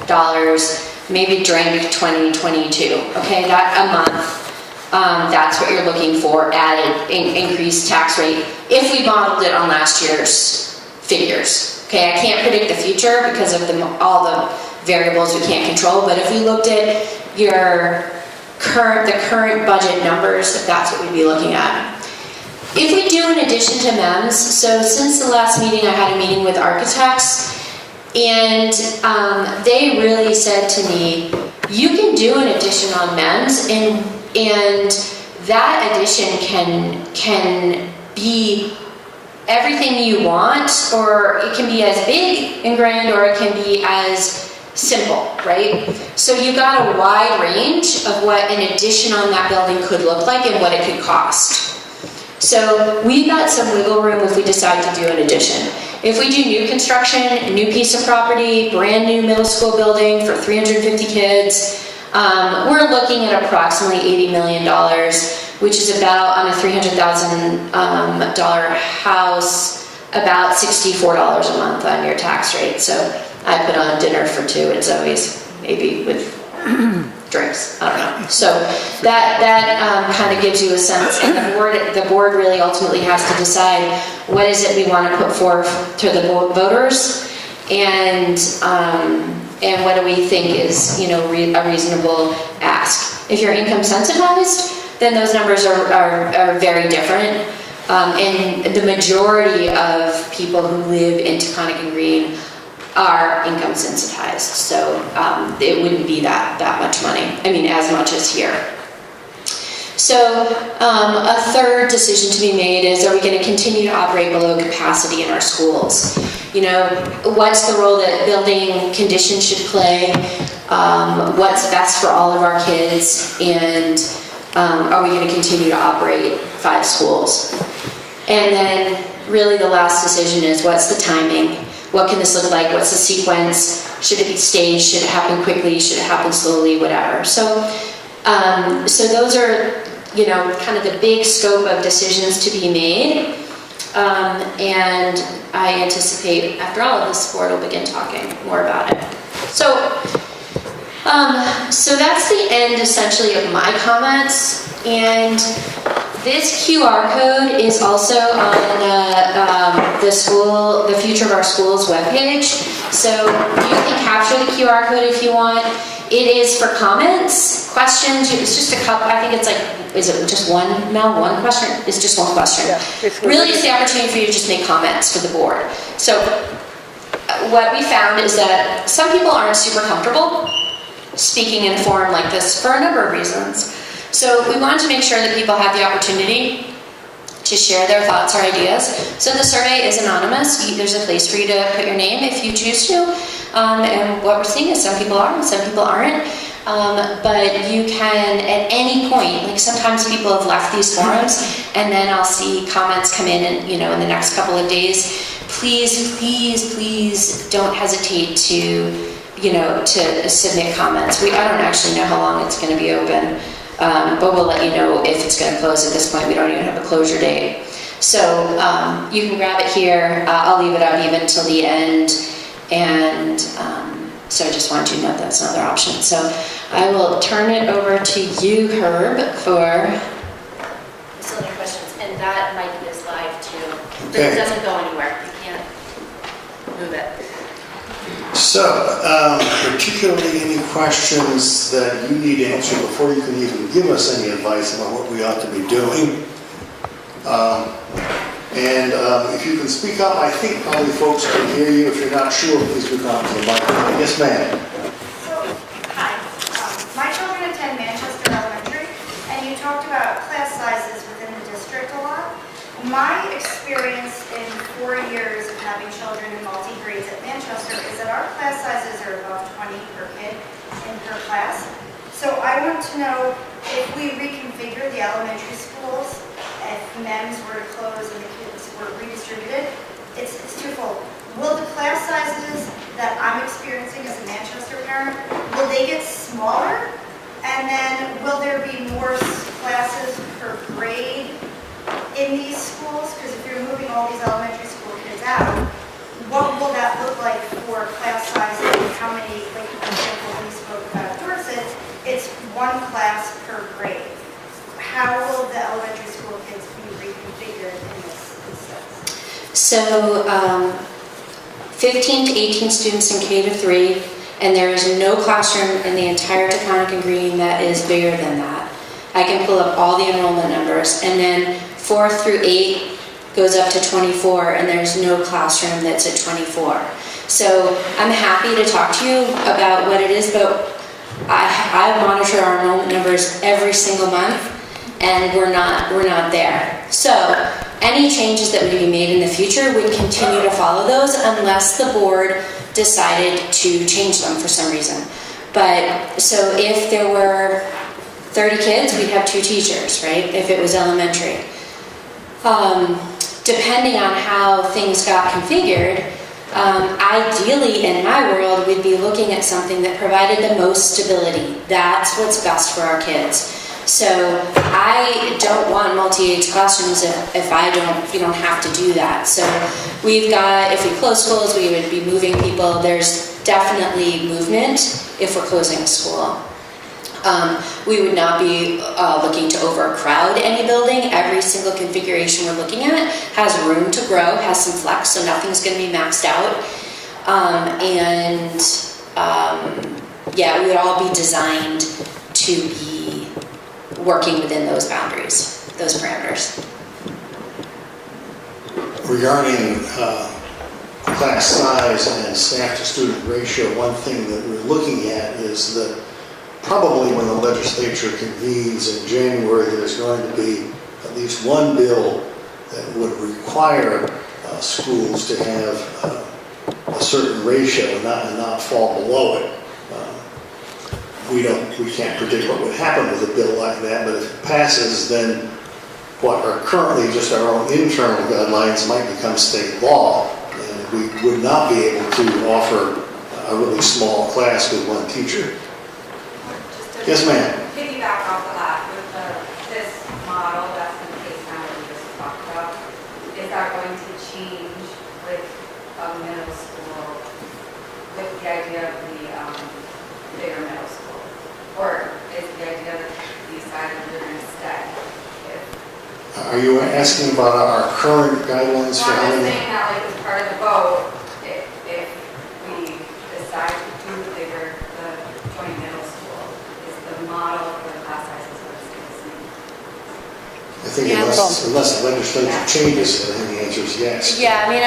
$18, maybe drink 20, 22. Okay, that a month. That's what you're looking for, added increased tax rate, if we modeled it on last year's figures. Okay, I can't predict the future because of all the variables we can't control, but if we looked at the current budget numbers, that's what we'd be looking at. If we do in addition to MEMS, so since the last meeting I had a meeting with architects, and they really said to me, you can do an addition on MEMS, and that addition can be everything you want, or it can be as big and grand, or it can be as simple, right? So you got a wide range of what an addition on that building could look like and what it could cost. So we've got some wiggle room if we decide to do an addition. If we do new construction, a new piece of property, brand new middle school building for 350 kids, we're looking at approximately $80 million, which is about, on a $300,000 house, about $64 a month on your tax rate. So I put on dinner for two at Zoe's, maybe with drinks, I don't know. So that kind of gives you a sense, and the board really ultimately has to decide what is it we want to put forth to the voters, and what do we think is, a reasonable ask. If you're income sensitized, then those numbers are very different, and the majority of people who live in Taconic and Green are income sensitized, so it wouldn't be that much money. I mean, as much as here. So a third decision to be made is, are we going to continue to operate below capacity in our schools? What's the role that building conditions should play? What's best for all of our kids? And are we going to continue to operate 5 schools? And then really the last decision is, what's the timing? What can this look like? What's the sequence? Should it be staged? Should it happen quickly? Should it happen slowly? Whatever. So those are, kind of the big scope of decisions to be made. And I anticipate after all of this, the board will begin talking more about it. So that's the end essentially of my comments. And this QR code is also on the Future of Our Schools webpage. So you can capture the QR code if you want. It is for comments, questions. It's just a couple. I think it's like, is it just one? No, one question. It's just one question. Yeah, really, it's the opportunity for you to just make comments for the board. So what we found is that some people aren't super comfortable speaking in a forum like this for a number of reasons. So we wanted to make sure that people have the opportunity to share their thoughts or ideas. So the survey is anonymous. There's a place for you to put your name if you choose to. And what we're seeing is some people are and some people aren't. But you can, at any point, like sometimes people have left these forums and then I'll see comments come in and, in the next couple of days. Please, please, please don't hesitate to, to submit comments. I don't actually know how long it's going to be open. But we'll let you know if it's going to close. At this point, we don't even have a closure date. So you can grab it here. I'll leave it out even till the end. And so I just wanted you to know that's another option. So I will turn it over to you, Herb, for facility questions. And that mic is live too. But Okay. it doesn't go anywhere. You can't move it. So, particularly any questions that you need answered before you can even give us any advice about what we ought to be doing. If you can speak up, I think probably folks can hear you. If you're not sure, please speak up to the microphone. Yes, ma'am. Hi, my children attend Manchester Elementary, and you talked about class sizes within the district a lot. My experience in 4 years of having children in multi-grades at Manchester is that our class sizes are above 20 per kid in per class. So I want to know if we reconfigure the elementary schools, if MEMS were to close and the kids were redistributed, it's twofold. Will the class sizes that I'm experiencing as a Manchester parent, will they get smaller? And then will there be more classes per grade in these schools? Because if you're moving all these elementary school kids out, what will that look like for class sizes? How many, like for example, when we spoke about Dorset, it's one class per grade. How will the elementary school kids be reconfigured in this instance? So 15 to 18 students in K to 3, and there is no classroom in the entire Taconic and Green that is bigger than that. I can pull up all the enrollment numbers, and then 4 through 8 goes up to 24, and there's no classroom that's at 24. So I'm happy to talk to you about what it is, but I monitor our enrollment numbers every single month, and we're not there. So any changes that would be made in the future would continue to follow those unless the board decided to change them for some reason. But so if there were 30 kids, we'd have 2 teachers, right? If it was elementary. Depending on how things got configured, ideally in my world, we'd be looking at something that provided the most stability. That's what's best for our kids. So I don't want multi-age classrooms if you don't have to do that. So we've got, if we close schools, we would be moving people. There's definitely movement if we're closing a school. We would not be looking to overcrowd any building. Every single configuration we're looking at has room to grow, has some flex, so nothing's going to be maxed out. Yeah, we would all be designed to be working within those boundaries, those parameters. Regarding class size and staff to student ratio, one thing that we're looking at is that probably when the legislature convenes in January, there's going to be at least one bill that would require schools to have a certain ratio and not fall below it. We can't predict what would happen with a bill like that, but if it passes, then what are currently just our own internal guidelines might become state law, and we would not be able to offer a really small class with 1 teacher. Yes, ma'am. Piggyback off of that, with this model that's in place now that we just talked about, is that going to change with a middle school, with the idea of the bigger middle school? Or is the idea that these guys are going to stay? Are you asking about our current guidelines for how I'm many? just saying that, like, as part of the vote, if we decide to do the joint middle school, is the model for the class sizes going to stay the same? I think unless the legislature changes it, I think the answer is yes. Yeah, I mean,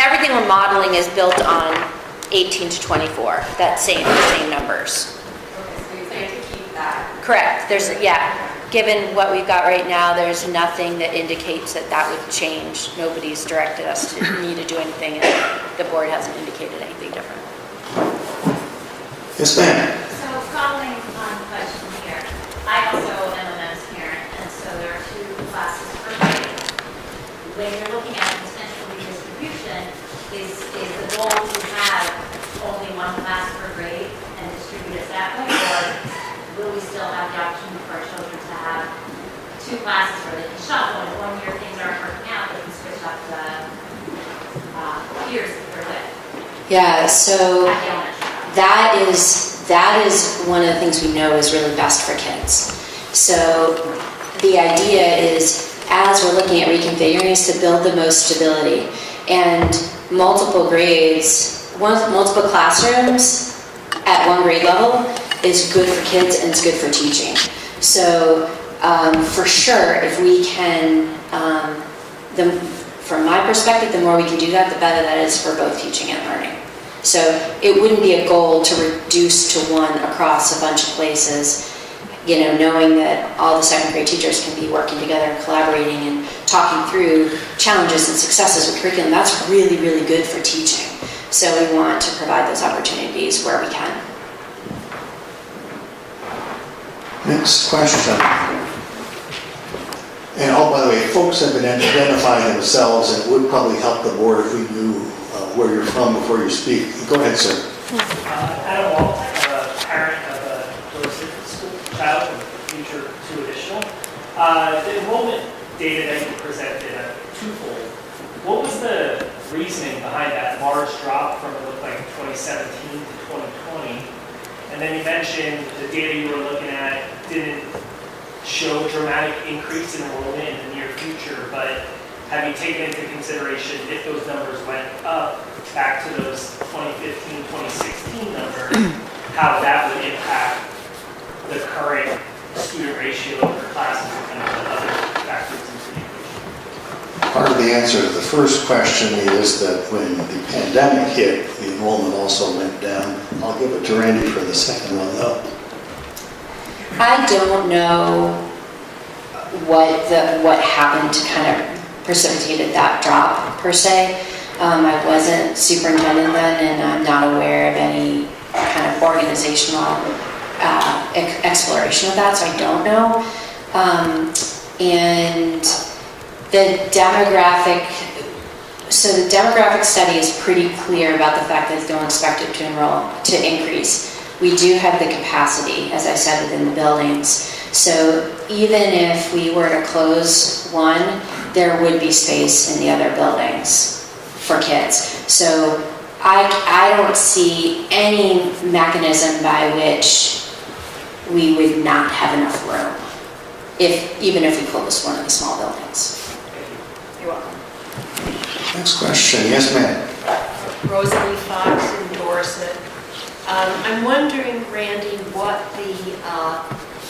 everything we're modeling is built on 18 to 24, the same numbers. Okay, so you think to keep that? Correct. Given what we've got right now, there's nothing that indicates that would change. Nobody's directed us to need to do anything, and the board hasn't indicated anything different. Yes, ma'am. So following on the question here, I also am a MEMS parent, and so there are 2 classes per grade. When you're looking at potential redistribution, is the goal to have only 1 class per grade and distribute it that way, or will we still have the opportunity for our children to have 2 classes where they can shuffle, and 1 year things aren't working out, they can switch up the peers that they're with? Yeah, so At the elementary level. that is one of the things we know is really best for kids. So the idea is, as we're looking at reconfiguring, is to build the most stability. And multiple grades, multiple classrooms at 1 grade level is good for kids and it's good for teaching. So for sure, if we can, from my perspective, the more we can do that, the better that is for both teaching and learning. So it wouldn't be a goal to reduce to 1 across a bunch of places, knowing that all the 2nd grade teachers can be working together and collaborating and talking through challenges and successes with curriculum. That's really, really good for teaching. So we want to provide those opportunities where we can. Next question. And oh, by the way, folks have been identifying themselves, and it would probably help the board if we knew where you're from before you speak. Go ahead, sir. Adam Walt, parent of a Dorset school child and future two additional. The enrollment data that you presented, twofold. What was the reasoning behind that large drop from, it looked like, 2017 to 2020? And then you mentioned the data you were looking at didn't show a dramatic increase in enrollment in the near future, but have you taken into consideration if those numbers went up back to those 2015, 2016 numbers, how that would impact the current student ratio per classes and kind of the other factors into the equation? Part of the answer to the first question is that when the pandemic hit, the enrollment also went down. I'll give it to Randy for the second one, though. I don't know what happened to kind of precipitated that drop per se. I wasn't superintendent then, and I'm not aware of any kind of organizational exploration of that, so I don't know. And the demographic study is pretty clear about the fact that they don't expect it to increase. We do have the capacity, as I said, within the buildings. So even if we were to close one, there would be space in the other buildings for kids. So I don't see any mechanism by which we would not have enough room, even if we closed one of the small buildings. You're welcome. Next question. Yes, ma'am. Rosalie Fox in Dorset. I'm wondering, Randy, what the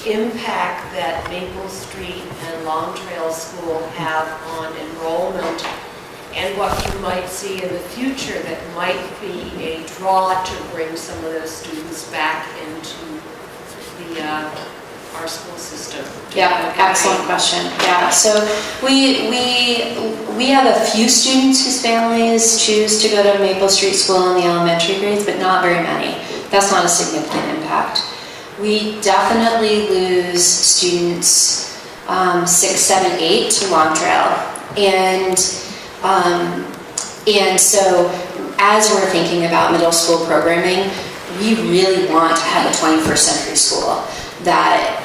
impact that Maple Street and Long Trail School have on enrollment, and what you might see in the future that might be a draw to bring some of those students back into our school system. Yeah, excellent question. Yeah, so we have a few students whose families choose to go to Maple Street School in the elementary grades, but not very many. That's not a significant impact. We definitely lose students 6, 7, 8 to Long Trail, and so as we're thinking about middle school programming, we really want to have a 21st century school. That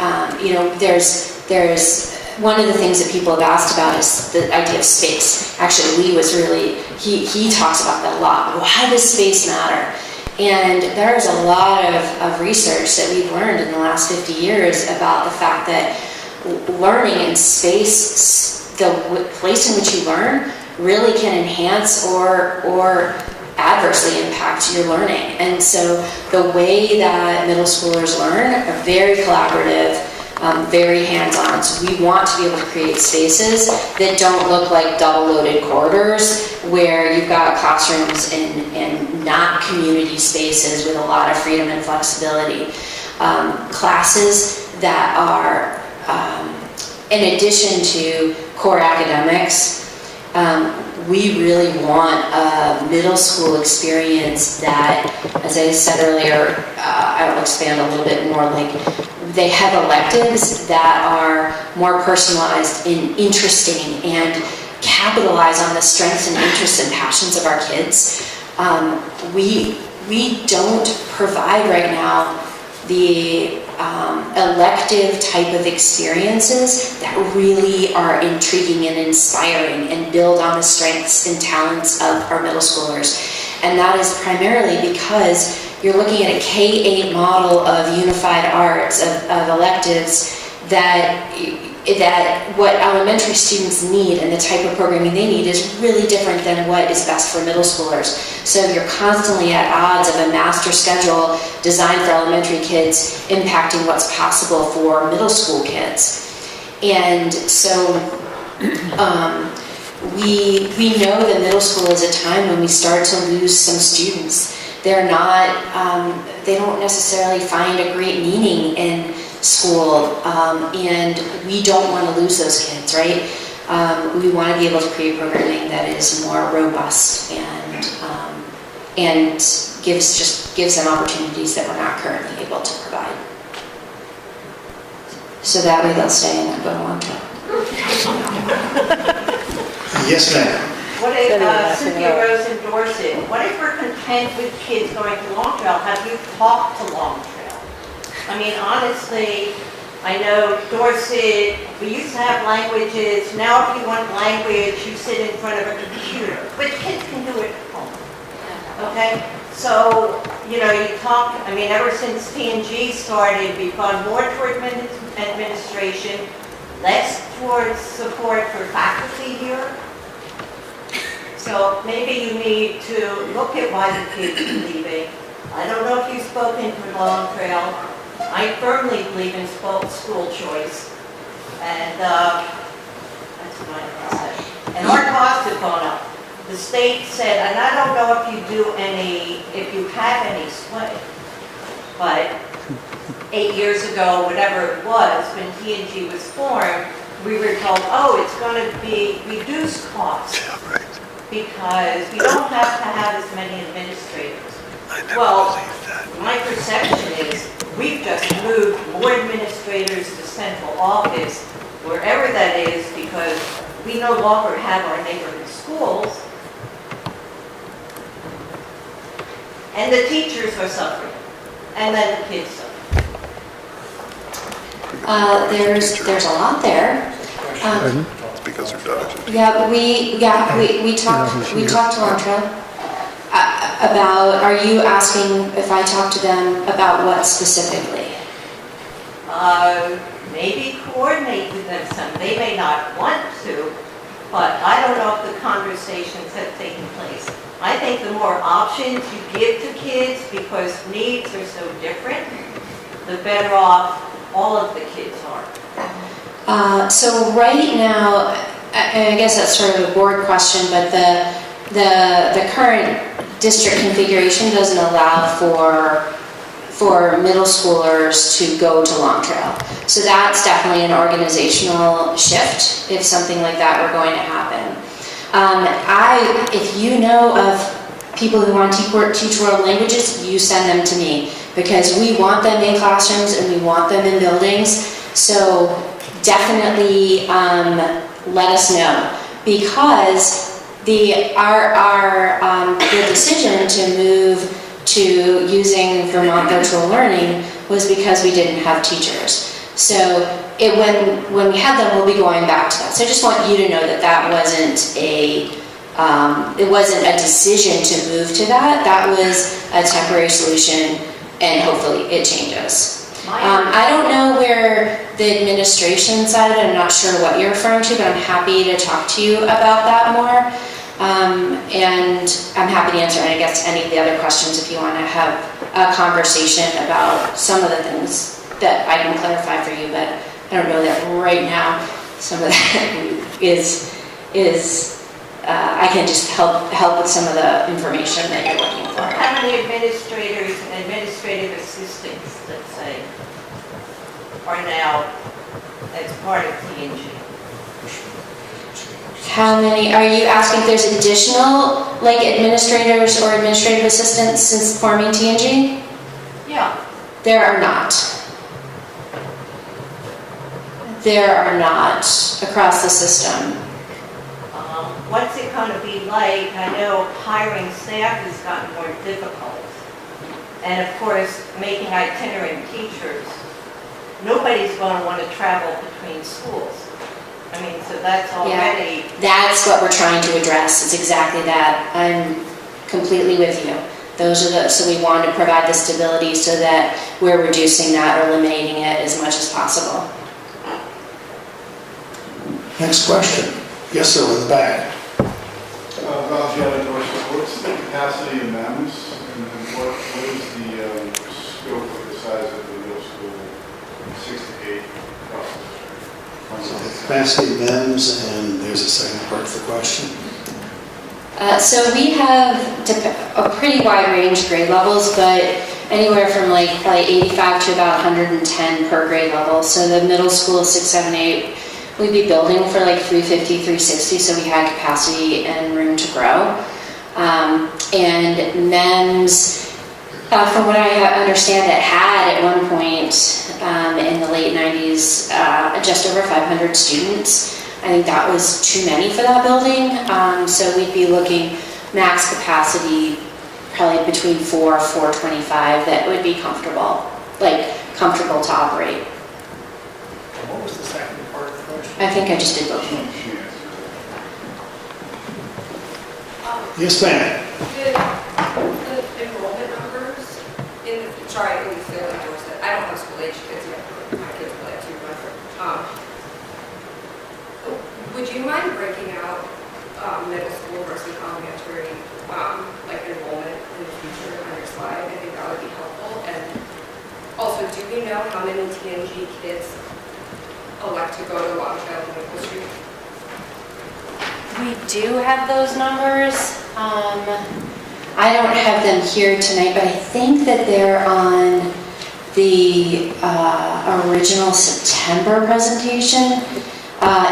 there's one of the things that people have asked about is the idea of space. Actually, Lee was really he talks about that a lot. Why does space matter? And there's a lot of research that we've learned in the last 50 years about the fact that learning in space, the place in which you learn, really can enhance or adversely impact your learning. And so the way that middle schoolers learn are very collaborative, very hands-on. So we want to be able to create spaces that don't look like double-loaded corridors where you've got classrooms and not community spaces with a lot of freedom and flexibility. Classes that are, in addition to core academics, we really want a middle school experience that, as I said earlier, I will expand a little bit more, like they have electives that are more personalized and interesting and capitalize on the strengths and interests and passions of our kids. We don't provide right now the elective type of experiences that really are intriguing and inspiring and build on the strengths and talents of our middle schoolers. And that is primarily because you're looking at a K-8 model of unified arts, of electives, that what elementary students need and the type of programming they need is really different than what is best for middle schoolers. So you're constantly at odds of a master schedule designed for elementary kids impacting what's possible for middle school kids. And so we know that middle school is a time when we start to lose some students. They're not, they don't necessarily find a great meaning in school, and we don't want to lose those kids, right? We want to be able to create programming that is more robust and gives them opportunities that we're not currently able to provide. So that way they'll stay and not go to long term. Yes, ma'am. What if, Cynthia Rose in Dorset, what if we're content with kids going to Long Trail? Have you talked to Long Trail? I mean, honestly, I know Dorset, we used to have languages. Now if you want language, you sit in front of a computer. But kids can do it at home, okay? So, you know, you talk, I mean, ever since T&G started, we've gone more toward administration, less towards support for faculty here. So maybe you need to look at why the kids are leaving. I don't know if you've spoken to Long Trail. I firmly believe in school choice. And that's what I can say. And our costs have gone up. The state said, and I don't know if you have any sway, but 8 years ago, whatever it was, when T&G was formed, we were told, oh, it's going to be reduced costs because we don't have to have as many administrators. Well, my perception is we've just moved more administrators to central office, wherever that is, because we no longer have our neighborhood schools. And the teachers are suffering, and then the kids suffer. There's a lot there. It's because they're dodging. Yeah, we talked to Long Trail about. Are you asking if I talked to them about what specifically? Maybe coordinate with them some. They may not want to, but I don't know if the conversations have taken place. I think the more options you give to kids, because needs are so different, the better off all of the kids are. So right now, and I guess that's sort of a board question, but the current district configuration doesn't allow for middle schoolers to go to Long Trail. So that's definitely an organizational shift if something like that were going to happen. If you know of people who want to teach world languages, you send them to me, because we want them in classrooms and we want them in buildings. So definitely let us know, because the decision to move to using Vermont virtual learning was because we didn't have teachers. So when we had them, we'll be going back to that. So I just want you to know that that wasn't it wasn't a decision to move to that. That was a temporary solution, and hopefully it changes. I don't know where the administration side, I'm not sure what you're referring to, but I'm happy to talk to you about that more. And I'm happy to answer, I guess, any of the other questions if you want to have a conversation about some of the things that I can clarify for you, but I don't know that right now some of that is I can just help with some of the information that you're looking for. How many administrators and administrative assistants, let's say, are now as part of T&G? How many, are you asking if there's additional like administrators or administrative assistants since forming T&G? Yeah. There are not. There are not across the system. What's it going to be like? I know hiring staff has gotten more difficult. And of course, making itinerant teachers. Nobody's going to want to travel between schools. I mean, so that's already... Yeah, that's what we're trying to address. It's exactly that. I'm completely with you. So we want to provide the stability so that we're reducing that or eliminating it as much as possible. Next question. Yes, sir, in the back. What's the capacity of MEMS, and what is the scope of the size of the middle school, 6 to 8 across So the capacity of MEMS, and there's a second part to the question. So we have a pretty wide range of grade levels, but anywhere from like probably 85 to about 110 per grade level. So the middle school, 6, 7, 8, we'd be building for like 350, 360, so we had capacity and room to grow. And MEMS, from what I understand, it had at one point in the late 90s just over 500 students. I think that was too many for that building. So we'd be looking max capacity, probably between 425, that would be comfortable, comfortable to operate. And what was the second part of the question? I think I just did both. Yes, ma'am. The enrollment numbers in, sorry, in Dorset, I don't have school-age kids yet, but my kids play at 2 would you mind breaking out middle school versus elementary, enrollment in the future on your slide? I think that would be helpful. And also, do we know how many TNG kids elect to go to Longtail and Maple Street? We do have those numbers. I don't have them here tonight, but I think that they're on the original September presentation.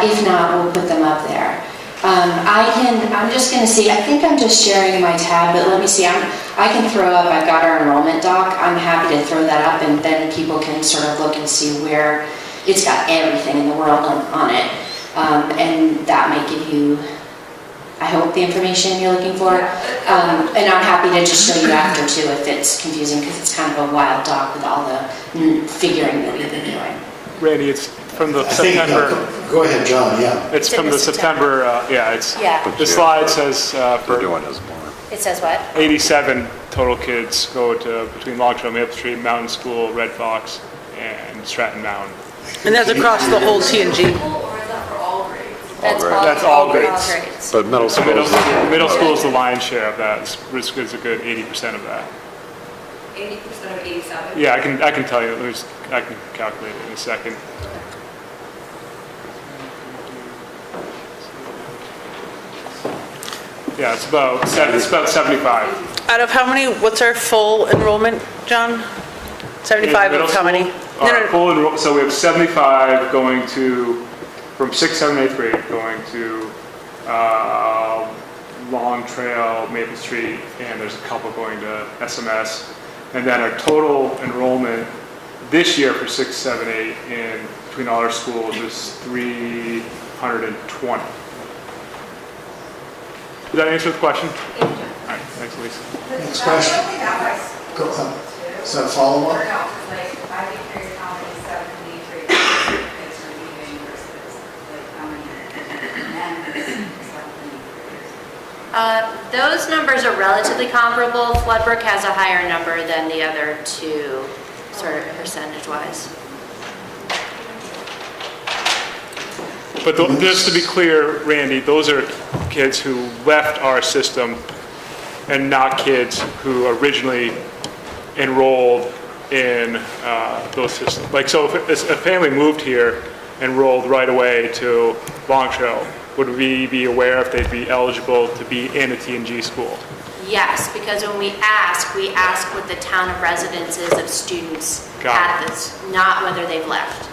If not, we'll put them up there. I'm just going to see, I think I'm just sharing my tab, but let me see. I can throw up, I've got our enrollment doc. I'm happy to throw that up, and then people can sort of look and see where it's got everything in the world on it. And that might give you, I hope, the information you're looking for. And I'm happy to just show you after too if it's confusing, because it's kind of a wild doc with all the figuring that we've been doing. Randy, it's from the September. Go ahead, John, yeah. It's from the September, it's, Yeah. the slide says for It says what? 87 total kids go to between Long Trail, Maple Street, Mountain School, Red Fox, and Stratton Mountain. And that's across the whole TNG. Or is that for all grades? That's all grades. But middle So school. middle school is the lion's share of that. It's a good 80% of that. 80% of 87? Yeah, I can tell you. I can calculate it in a second. Yeah, it's about 75. Out of how many, what's our full enrollment, John? 75 Middle of how many? school? No, no, Our no. full so we have 75 going to, from 6th, 7th, 8th grade, going to Long Trail, Maple Street, and there's a couple going to SMS. And then our total enrollment this year for 6, 7, 8 in between all our schools is 320. Did that answer the question? All right, thanks, Lisa. Next question. Go on. Is that a follow-up? Or no, I'd be curious how many 7th and 8th grade kids are leaving versus how many men versus 7th and 8th graders. Those numbers are relatively comparable. Floodbrook has a higher number than the other two, sort of percentage-wise. But just to be clear, Randy, those are kids who left our system and not kids who originally enrolled in those systems. Like, so if a family moved here and enrolled right away to Long Trail, would we be aware if they'd be eligible to be in a TNG school? Yes, because when we ask what the town of residence is of students at this, not whether they've left.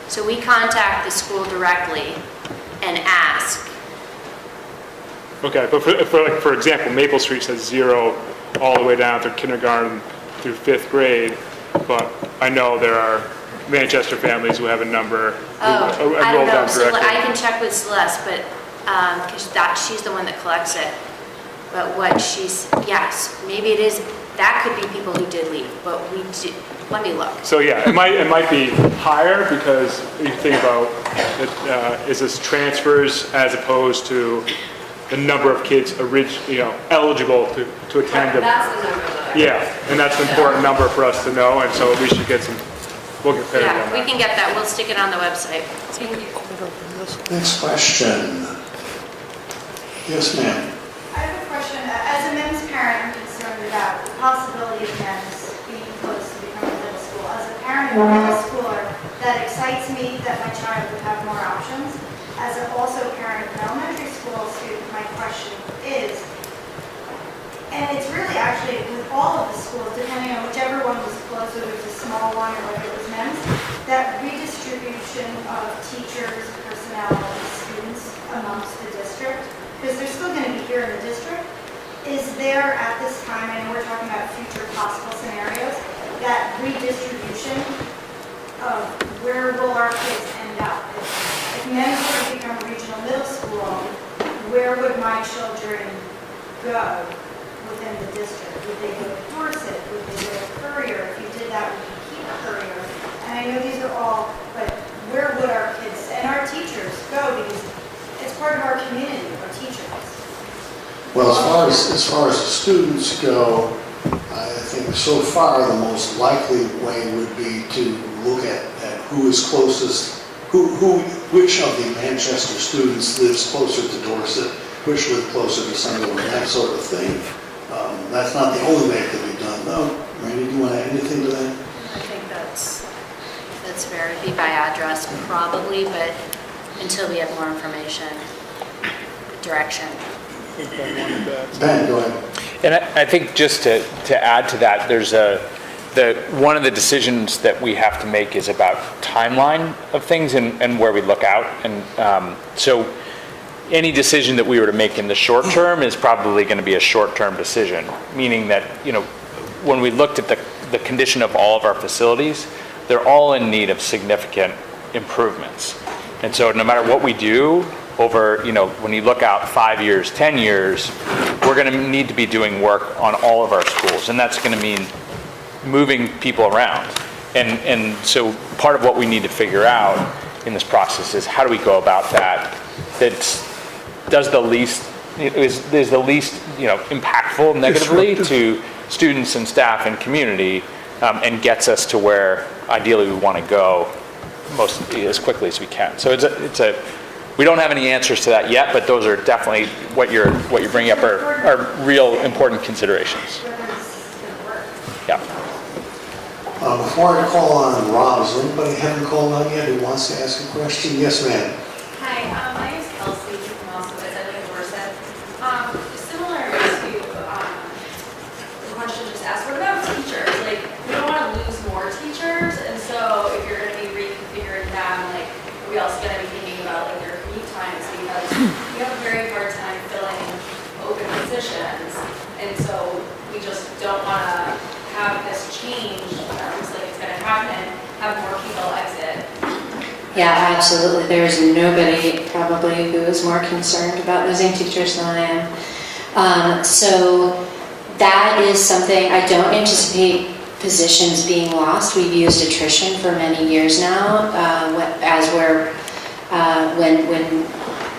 So we contact the school directly and ask. Okay, but for example, Maple Street says 0 all the way down through kindergarten through 5th grade, but I know there are Manchester families who have a number who I don't enroll know, them directly. I can check with Celeste, but, because she's the one that collects it. But yes, maybe it is, that could be people who did leave, but let me look. So yeah, it might be higher because you think about is this transfers as opposed to the number of kids eligible to attend. That's the number that I... Yeah, and that's an important number for us to know, and so we should get some. We'll get clarity Yeah, on we that. can get that, we'll stick it on the website. Thank you. Next question. Yes, ma'am. I have a question. As a men's parent, I'm concerned about the possibility of men's being close to becoming middle school. As a parent of a middle schooler, that excites me that my child would have more options. As a also parent of an elementary school student, my question is, and it's really actually with all of the schools, depending on whichever one was closer, there was a small one or whether it was men's, that redistribution of teachers, personnel, and students amongst the district, because they're still going to be here in the district, is there at this time, and we're talking about future possible scenarios, that redistribution of where will our kids end up? If and then it's going to become a regional middle school, where would my children go within the district? Would they go to Dorset? Would they go to Courier? If you did that, would you keep Courier? And I know these are all, but where would our kids and our teachers go? Because it's part of our community, our teachers. Well, as far as the students go, I think so far the most likely way would be to look at who is closest, which of the Manchester students lives closer to Dorset, which live closer to Sunderland, that sort of thing. That's not the only way it could be done, though. Randy, do you want to add anything to that? I think that's fair. It'd be by address probably, but until we have more information, direction. Ben, go ahead. And I think just to add to that, there's one of the decisions that we have to make is about timeline of things and where we look out. And so any decision that we were to make in the short term is probably going to be a short-term decision, meaning that, when we looked at the condition of all of our facilities, they're all in need of significant improvements. And so no matter what we do over, when you look out 5 years, 10 years, we're going to need to be doing work on all of our schools. And that's going to mean moving people around. And so part of what we need to figure out in this process is how do we go about that is the least impactful negatively to students and staff and community, and gets us to where ideally we want to go as quickly as we can. So we don't have any answers to that yet, but those are definitely what you're bringing up are real important considerations. Yeah. Before I call on Rob, is anybody haven't called on yet who wants to ask a question? Yes, ma'am. Hi, my name is Kelsey from Dorset. I live in Dorset. Similar to the question just asked, what about teachers? Like, we don't want to lose more teachers, and so if you're going to be reconfiguring them, like, are we also going to be thinking about like their commute times, because we have a very hard time filling open positions, and so we just don't want to have this change that looks like it's going to happen, have more people exit. Yeah, absolutely. There's nobody probably who is more concerned about losing teachers than I am. So that is something, I don't anticipate positions being lost. We've used attrition for many years now,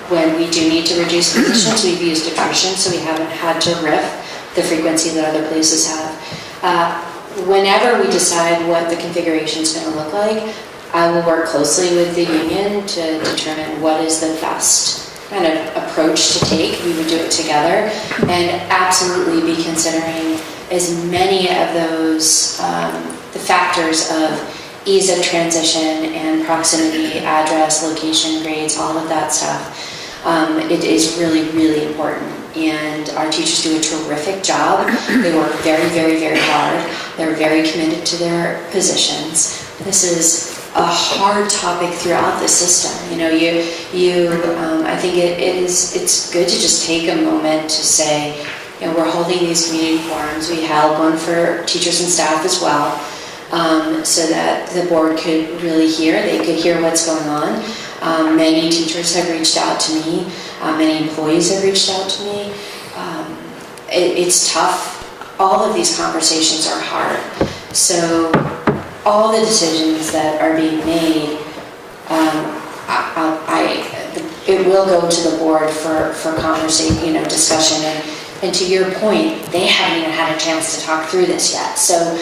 when we do need to reduce positions, we've used attrition, so we haven't had to RIF the frequency that other places have. Whenever we decide what the configuration is going to look like, I will work closely with the union to determine what is the best kind of approach to take. We would do it together and absolutely be considering as many of those, the factors of ease of transition and proximity, address, location, grades, all of that stuff. It is really, really important. And our teachers do a terrific job. They work very, very, very hard. They're very committed to their positions. This is a hard topic throughout the system. I think it's good to just take a moment to say, we're holding these community forums. We held one for teachers and staff as well, so that the board could really hear. They could hear what's going on. Many teachers have reached out to me. Many employees have reached out to me. It's tough. All of these conversations are hard. So all the decisions that are being made, it will go to the board for conversation, discussion. And to your point, they haven't even had a chance to talk through this yet. So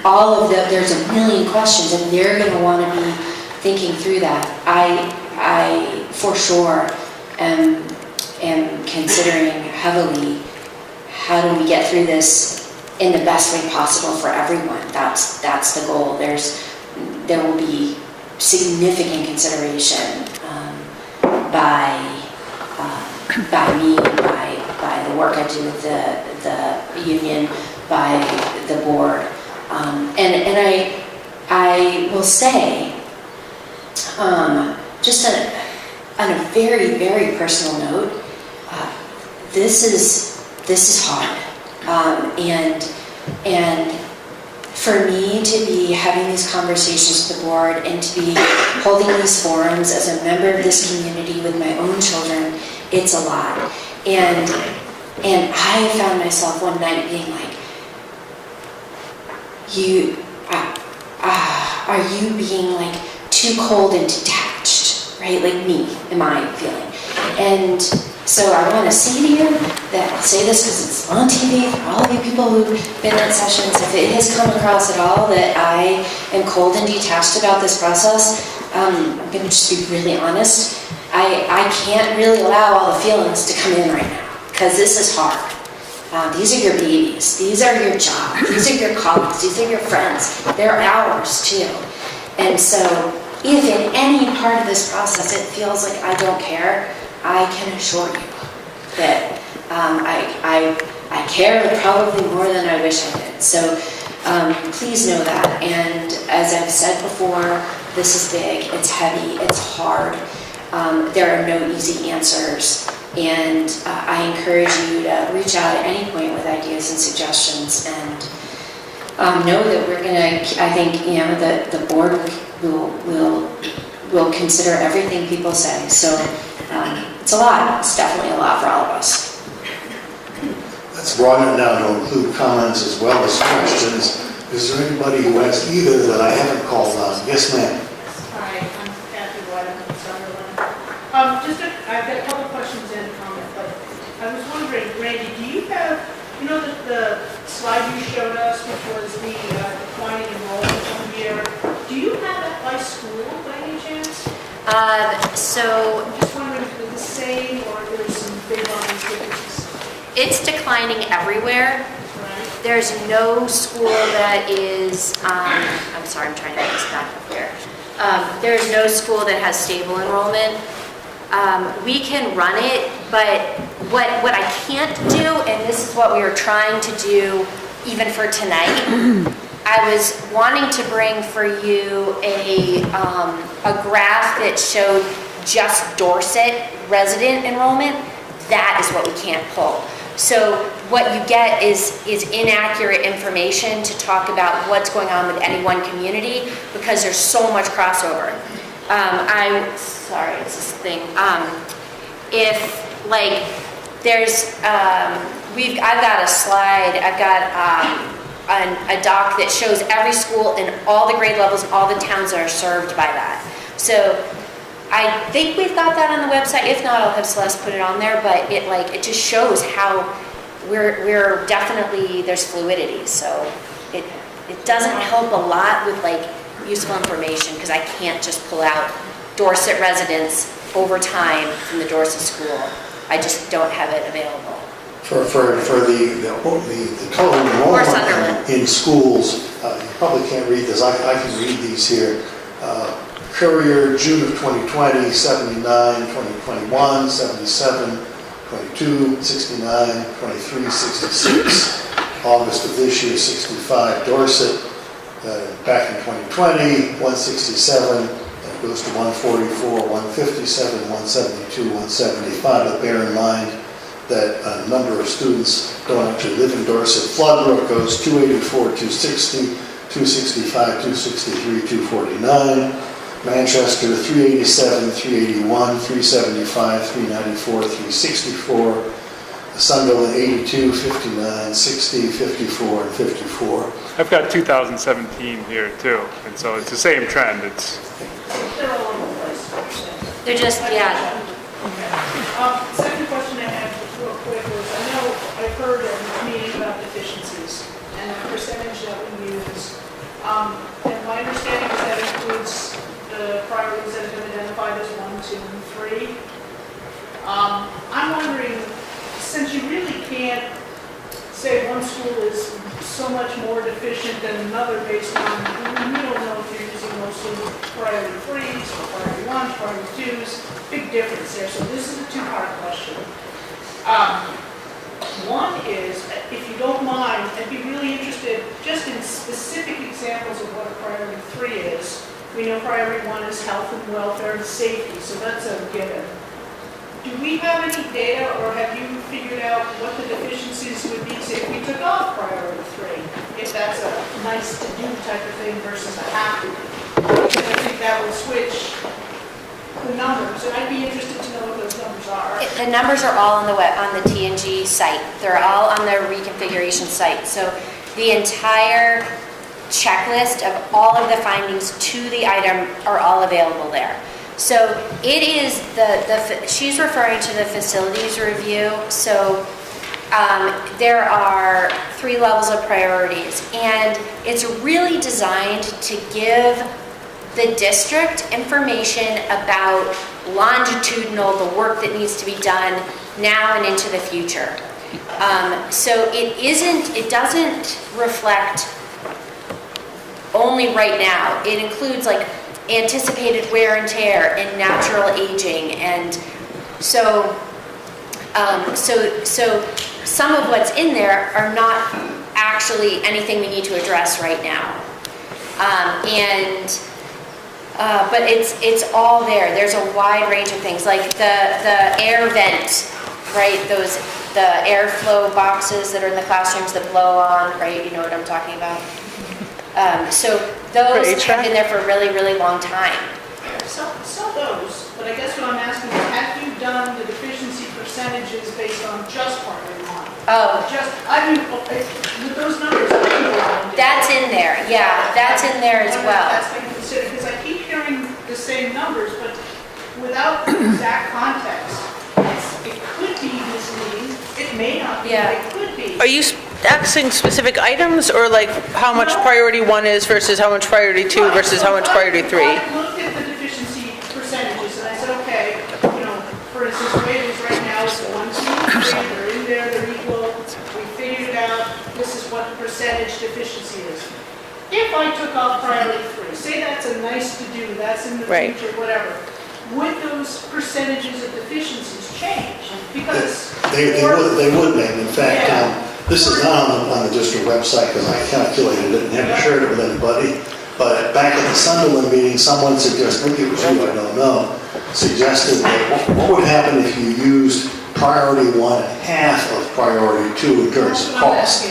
all of there's a million questions, and they're going to want to be thinking through that. I for sure am considering heavily how do we get through this in the best way possible for everyone. That's the goal. There will be significant consideration by me, by the work I do with the union, by the board, and I will say, just on a very, very personal note, this is hard, and for me to be having these conversations with the board and to be holding these forums as a member of this community with my own children, it's a lot. And I found myself one night being like, are you being like too cold and detached, right? Like me, am I feeling? And so I want to say to you that, I'll say this because it's on TV for all of you people who've been at sessions, if it has come across at all that I am cold and detached about this process, I'm going to just be really honest. I can't really allow all the feelings to come in right now because this is hard. These are your babies. These are your job. These are your colleagues. These are your friends. They're ours too. And so if in any part of this process it feels like I don't care, I can assure you that I care probably more than I wish I did. So please know that. And as I've said before, this is big, it's heavy, it's hard. There are no easy answers. And I encourage you to reach out at any point with ideas and suggestions, and know that we're going to, I think, the board will consider everything people say. So it's a lot. It's definitely a lot for all of us. Let's broaden it now to include comments as well as questions. Is there anybody who has either that I haven't called on? Yes, ma'am. Hi, I'm Kathy White, I'm from Sunderland. I've got a couple questions and a comment, but I was wondering, Randy, do you have, the slide you showed us, which was the declining enrollment from here, do you have that by school by any chance? So I'm just wondering if it's the same or if there's some big lines differences. it's declining everywhere. Right. There's no school that is, I'm sorry, I'm trying to get this back up here. There's no school that has stable enrollment. We can run it, but what I can't do, and this is what we were trying to do even for tonight, I was wanting to bring for you a graph that showed just Dorset resident enrollment. That is what we can't pull. So what you get is inaccurate information to talk about what's going on with any one community because there's so much crossover. Sorry, it's this thing. If like there's, I've got a slide, I've got a doc that shows every school in all the grade levels and all the towns that are served by that. So I think we've got that on the website. If not, I'll have Celeste put it on there, but it just shows how we're definitely, there's fluidity. So it doesn't help a lot with like useful information because I can't just pull out Dorset residents over time from the Dorset school. I just don't have it available. For the total enrollment in schools, you probably can't read this. I can read these here. Courier, June of 2020, 79, 2021, 77, 22, 69, 23, 66. August of this year, 65. Dorset, back in 2020, 167. It goes to 144, 157, 172, 175. But bear in mind that a number of students don't actually live in Dorset. Floodbrook goes 284, 260, 265, 263, 249. Manchester 387, 381, 375, 394, 364. Sunderland 82, 59, 60, 54, and 54. I've got 2017 here too, and so it's the same trend. They're all over the place. They're just, yeah. Second question I had real quick was, I know I've heard at the meeting about deficiencies and the percentage that we use. And my understanding is that includes the priorities that have been identified as 1, 2, and 3. I'm wondering, since you really can't say one school is so much more deficient than another based on, you don't know if you're using mostly priority 3s or priority 1s, priority 2s, big difference there. So this is a two-part question. One is, if you don't mind, I'd be really interested just in specific examples of what a priority 3 is. We know priority 1 is health and welfare and safety, so that's a given. do we have any data, or have you figured out what the deficiencies would be, say, if we took off priority 3? If that's a nice to-do type of thing versus a have to do? Because I think that would switch the numbers, and I'd be interested to know what those numbers are. The numbers are all on the TNG site. They're all on the reconfiguration site. So the entire checklist of all of the findings to the item are all available there. So it is she's referring to the facilities review. So there are 3 levels of priorities, and it's really designed to give the district information about longitudinal, the work that needs to be done now and into the future. So it doesn't reflect only right now. It includes like anticipated wear and tear and natural aging, and so some of what's in there are not actually anything we need to address right now. But it's all there. There's a wide range of things, like the air vent, right? The airflow boxes that are in the classrooms that blow on, right? You know what I'm talking about? So those have been there for a really, really long time. So those, but I guess what I'm asking is, have you done the deficiency percentages based on just priority 1? Oh. With those numbers, that's in there, yeah, that's in there as well. That's been considered, because I keep hearing the same numbers, but without the exact context, it could be misleading, it may not be, Yeah. it could be. Are you asking specific items, or like how much priority 1 is versus how much priority 2 versus how much priority 3? I looked at the deficiency percentages, and I said, okay, for instance, the way it is right now is 1, 2, 3, they're in there, they're equal, we figured it out, this is what the percentage deficiency is. If I took off priority 3, say that's a nice to do, that's in the future, whatever, would those percentages of deficiencies change? Because They would, ma'am. In fact, this is not on the district website because I calculated it and haven't shared it with anybody. But back at the Sunderland meeting, someone suggested, maybe it was you, I don't know, suggested that what would happen if you used priority 1 at half of priority 2 in terms of cost?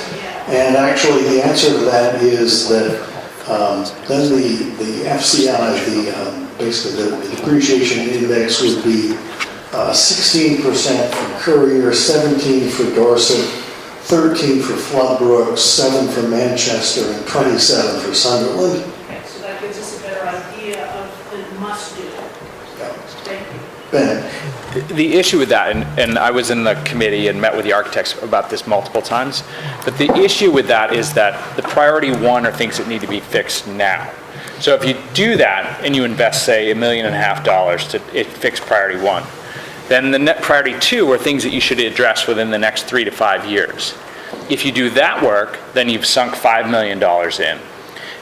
And actually, the answer to that is that then the FCI, basically the depreciation index would be 16% for Courier, 17 for Dorset, 13 for Floodbrook, 7 for Manchester, and 27 for Sunderland. Okay, so that gives us a better idea of the must-do. Thank you. Ben? The issue with that, and I was in the committee and met with the architects about this multiple times, but the issue with that is that the priority 1 are things that need to be fixed now. So if you do that and you invest, say, $1.5 million to fix priority 1, then the net priority 2 are things that you should address within the next 3 to 5 years. If you do that work, then you've sunk $5 million in.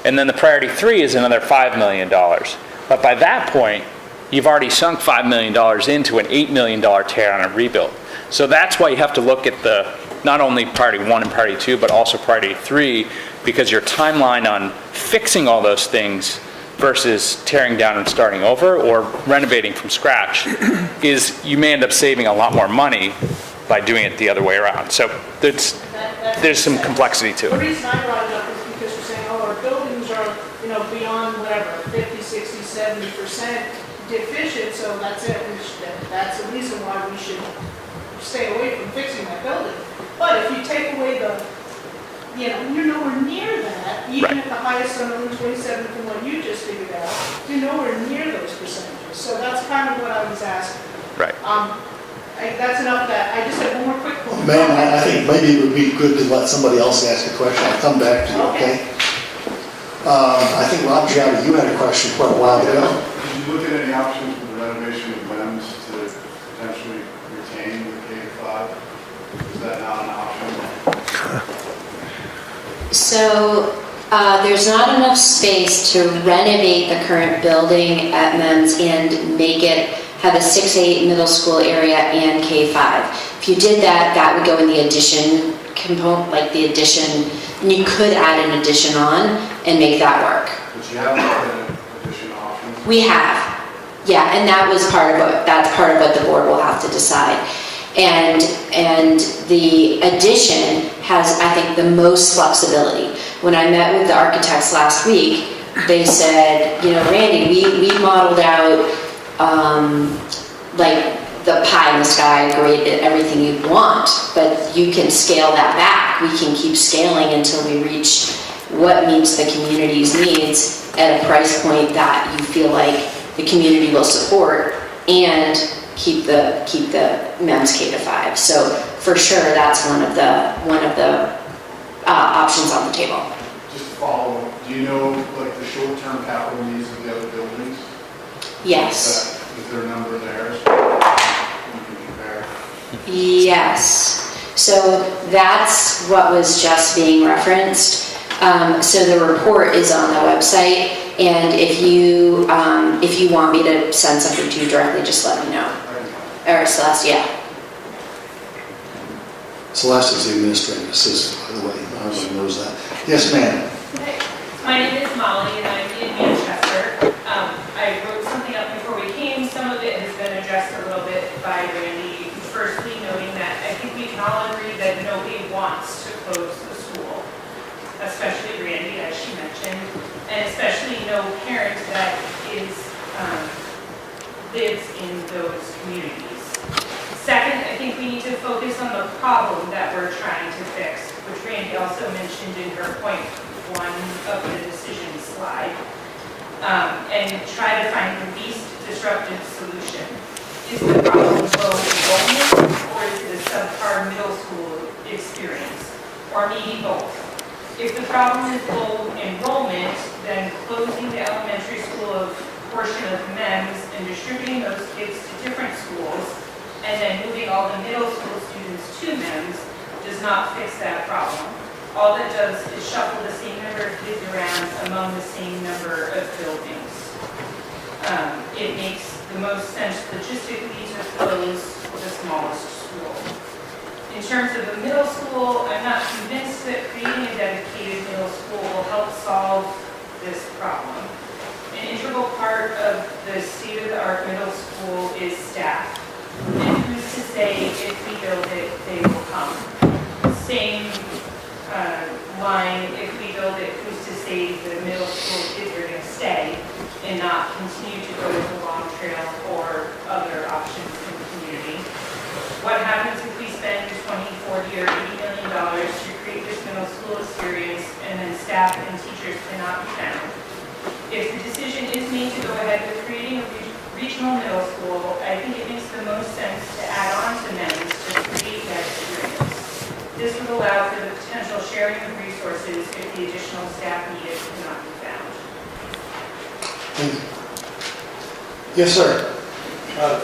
And then the priority 3 is another $5 million. But by that point, you've already sunk $5 million into an $8 million tear on a rebuild. So that's why you have to look at the not only priority 1 and priority 2, but also priority 3, because your timeline on fixing all those things versus tearing down and starting over or renovating from scratch is you may end up saving a lot more money by doing it the other way around. So there's some complexity to The it. reason I brought it up is because we're saying, our buildings are, beyond whatever, 50, 60, 70% deficient, so that's it. That's the reason why we should stay away from fixing that building. But if you take away you're nowhere near that, even at the highest on Route 27 from what you just figured out, you're nowhere near those percentages. So that's kind of what I was asking. Right. That's enough of that. I just have one more quick point. Ma'am, I think maybe it would be good to let somebody else ask a question. I'll come back to you, okay? I think, Rob Giada, you had a question quite a while ago. Did you look at any options for the renovation of LEMS to potentially retain the K-5? Is that not an option? So there's not enough space to renovate the current building at MEMS and make it have a 6-8 middle school area and K-5. If you did that, that would go in the addition component, like the addition, and you could add an addition on and make that work. But you haven't looked at addition options? We have. Yeah, and that's part of what the board will have to decide. And the addition has, I think, the most flexibility. When I met with the architects last week, they said, you know, Randy, we modeled out like the pie in the sky, great, everything you want, but you can scale that back. We can keep scaling until we reach what meets the community's needs at a price point that you feel like the community will support and keep the MEMS K to 5. So for sure, that's one of the options on the table. Just to follow, do you know like the short-term capital needs of the other buildings? Yes. Is there a number there? So you can compare. Yes. So that's what was just being referenced. So the report is on the website, and if you want me to send something to you directly, just let me know. Or Celeste, yeah. Celeste is the administrative assistant, by the way. Everybody knows that. Yes, ma'am. My name is Molly, and I'm in Manchester. I wrote something up before we came. Some of it has been addressed a little bit by Randy. Firstly, noting that I think we can all agree that nobody wants to close the school, especially Randy, as she mentioned, and especially no parent that lives in those communities. Second, I think we need to focus on the problem that we're trying to fix, which Randy also mentioned in her point 1 of the decision slide, and try to find the least disruptive solution. Is the problem low enrollment, or is it a subpar middle school experience, or maybe both? If the problem is low enrollment, then closing the elementary school portion of MEMS and distributing those kids to different schools, and then moving all the middle school students to MEMS does not fix that problem. All that does is shuffle the same number of kids around among the same number of buildings. It makes the most sense logistically to close the smallest school. In terms of the middle school, I'm not convinced that creating a dedicated middle school will help solve this problem. An integral part of the state-of-the-art middle school is staff. And who's to say if we build it, they will come? Same line, if we build it, who's to say the middle school kids are going to stay and not continue to go to Long Trail or other options in the community? What happens if we spend $20, $40, or $80 million to create this middle school experience and then staff and teachers cannot be found? If the decision is made to go ahead with creating a regional middle school, I think it makes the most sense to add on to MEMS to create that experience. This would allow for the potential sharing of resources if the additional staff needed cannot be found. Yes, sir.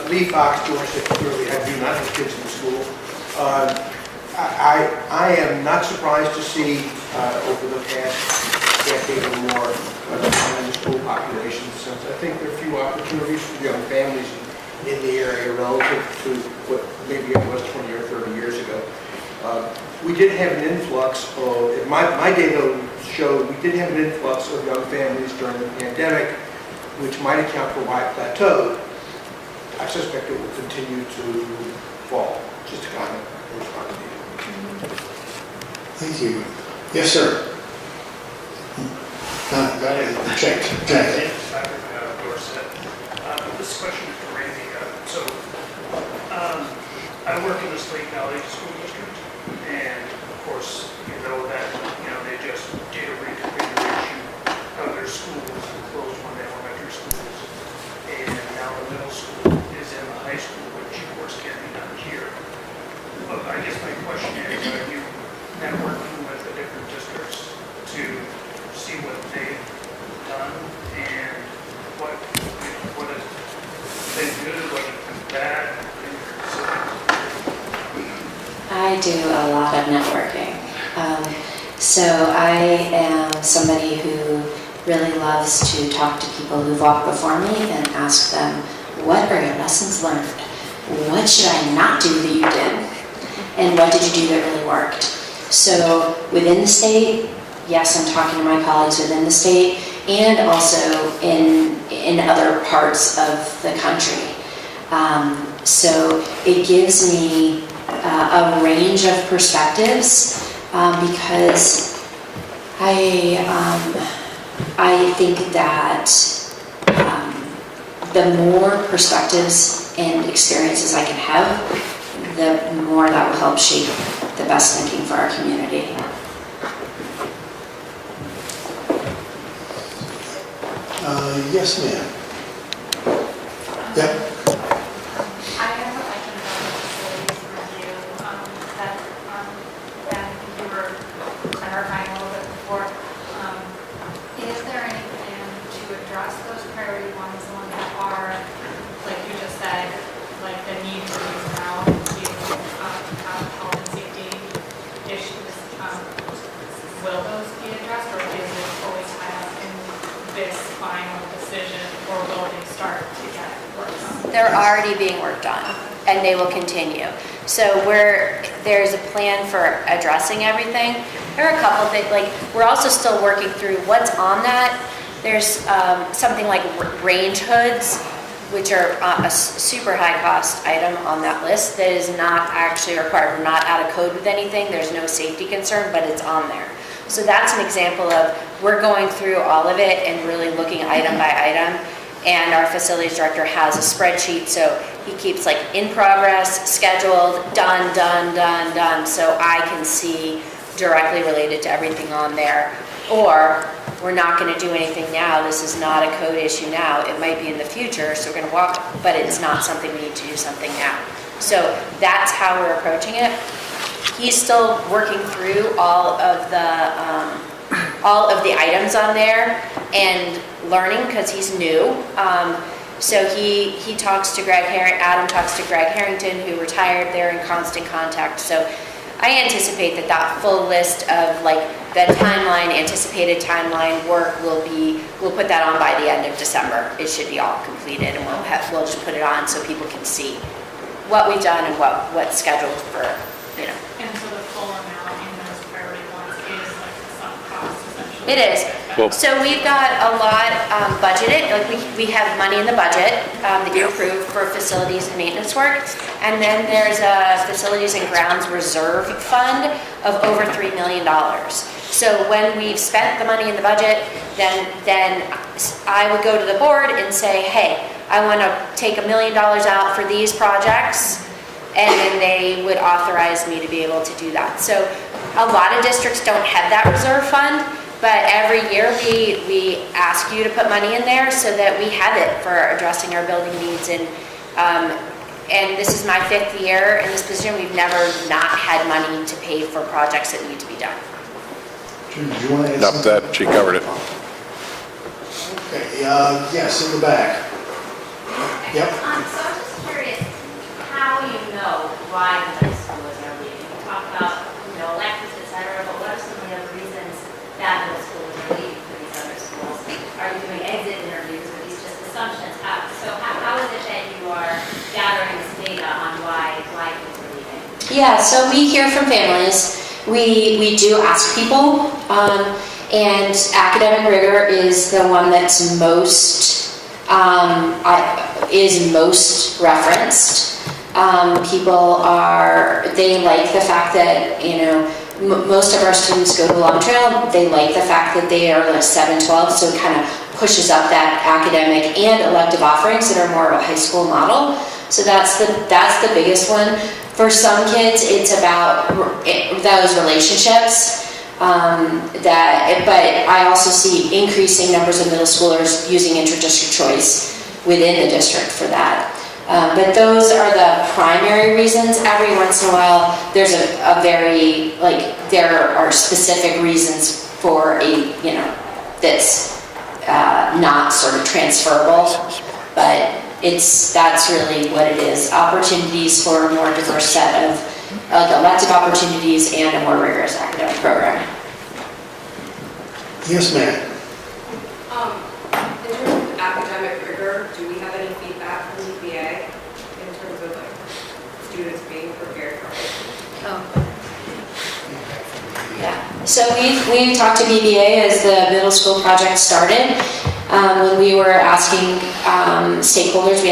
Lee Fox, Dorset, clearly I do not have kids in school. I am not surprised to see over the past decade or more decline in the school population, since I think there are few opportunities for young families in the area relative to what maybe it was 20 or 30 years ago. We did have an influx of, my data showed we did have an influx of young families during the pandemic, which might account for why it plateaued. I suspect it will continue to fall. Just a comment. Thank you. Yes, sir. Check. Dorset. This question is for Randy. I work in the Slate Valley School District, and of course, you know that they just did a reconfiguration of their schools and closed one of the elementary schools, and now the middle school is in the high school, which of course can be done here. But I guess my question is, are you networking with the different districts to see what they've done and what has been good, what has been bad? I do a lot of networking. So I am somebody who really loves to talk to people who've walked before me and ask them, what are your lessons learned? What should I not do that you did? And what did you do that really worked? So within the state, yes, I'm talking to my colleagues within the state, and also in other parts of the country. So it gives me a range of perspectives because I think that the more perspectives and experiences I can have, the more that will help shape the best thinking for our community. Yes, ma'am. Yep. I have a question about the facilities review that Ben, you were clarifying a little bit before. Is there any plan to address those priority ones, the ones that are, like you just said, like the need for these now, have health and safety issues? Will those be addressed, or is it always tied up in this final decision, or will they start to get worked on? They're already being worked on, and they will continue. So there's a plan for addressing everything. There are a couple things, like, we're also still working through what's on that. There's something like range hoods, which are a super high cost item on that list that is not actually required. We're not out of code with anything. There's no safety concern, but it's on there. So that's an example of, we're going through all of it and really looking item by item. And our facilities director has a spreadsheet, so he keeps like in progress, scheduled, done, done, done, done, so I can see directly related to everything on there. Or, we're not gonna do anything now, this is not a code issue now, it might be in the future, so we're gonna walk, but it's not something we need to do something now. So that's how we're approaching it. He's still working through all of the items on there and learning, because he's new. So he talks to Adam talks to Greg Harrington, who retired. They're in constant contact. So I anticipate that full list of like the anticipated timeline work we'll put that on by the end of December. It should be all completed, and we'll just put it on so people can see what we've done and what's scheduled for, you know. And so the full amount in those priority ones is like the sunk cost essentially? It is. So we've got a lot budgeted, like we have money in the budget that you approved for facilities and maintenance work. And then there's a facilities and grounds reserve fund of over $3 million. So when we've spent the money in the budget, then I would go to the board and say, hey, I want to take $1 million out for these projects. And then they would authorize me to be able to do that. So a lot of districts don't have that reserve fund, but every year we ask you to put money in there so that we have it for addressing our building needs. And this is my 5th year in this position. We've never not had money to pay for projects that need to be done. Jim, do you want to add Nope, something? that, she covered it. Okay, yes, in the back. Yep. So I'm just curious how you know why the middle schoolers are leaving. You talk about, electives, et cetera, but what are some of the other reasons that middle schoolers are leaving for these other schools? Are you doing exit interviews? Are these just assumptions? How is it that you are gathering this data on why kids are leaving? Yeah, so we hear from families. We do ask people, and academic rigor is the one that's most referenced. People they like the fact that, most of our students go to Long Trail. They like the fact that they are like 7-12, so it kind of pushes up that academic and elective offerings that are more of a high school model. So that's the biggest one. For some kids, it's about those relationships. But I also see increasing numbers of middle schoolers using inter-district choice within the district for that. But those are the primary reasons. Every once in a while, there's there are specific reasons for that's not sort of transferable, but that's really what it is. Opportunities for a more diverse set of elective opportunities and a more rigorous academic program. Yes, ma'am. In terms of academic rigor, do we have any feedback from the VA in terms of students being prepared for it? Yeah. So we've talked to BBA as the middle school project started, When we were asking stakeholders,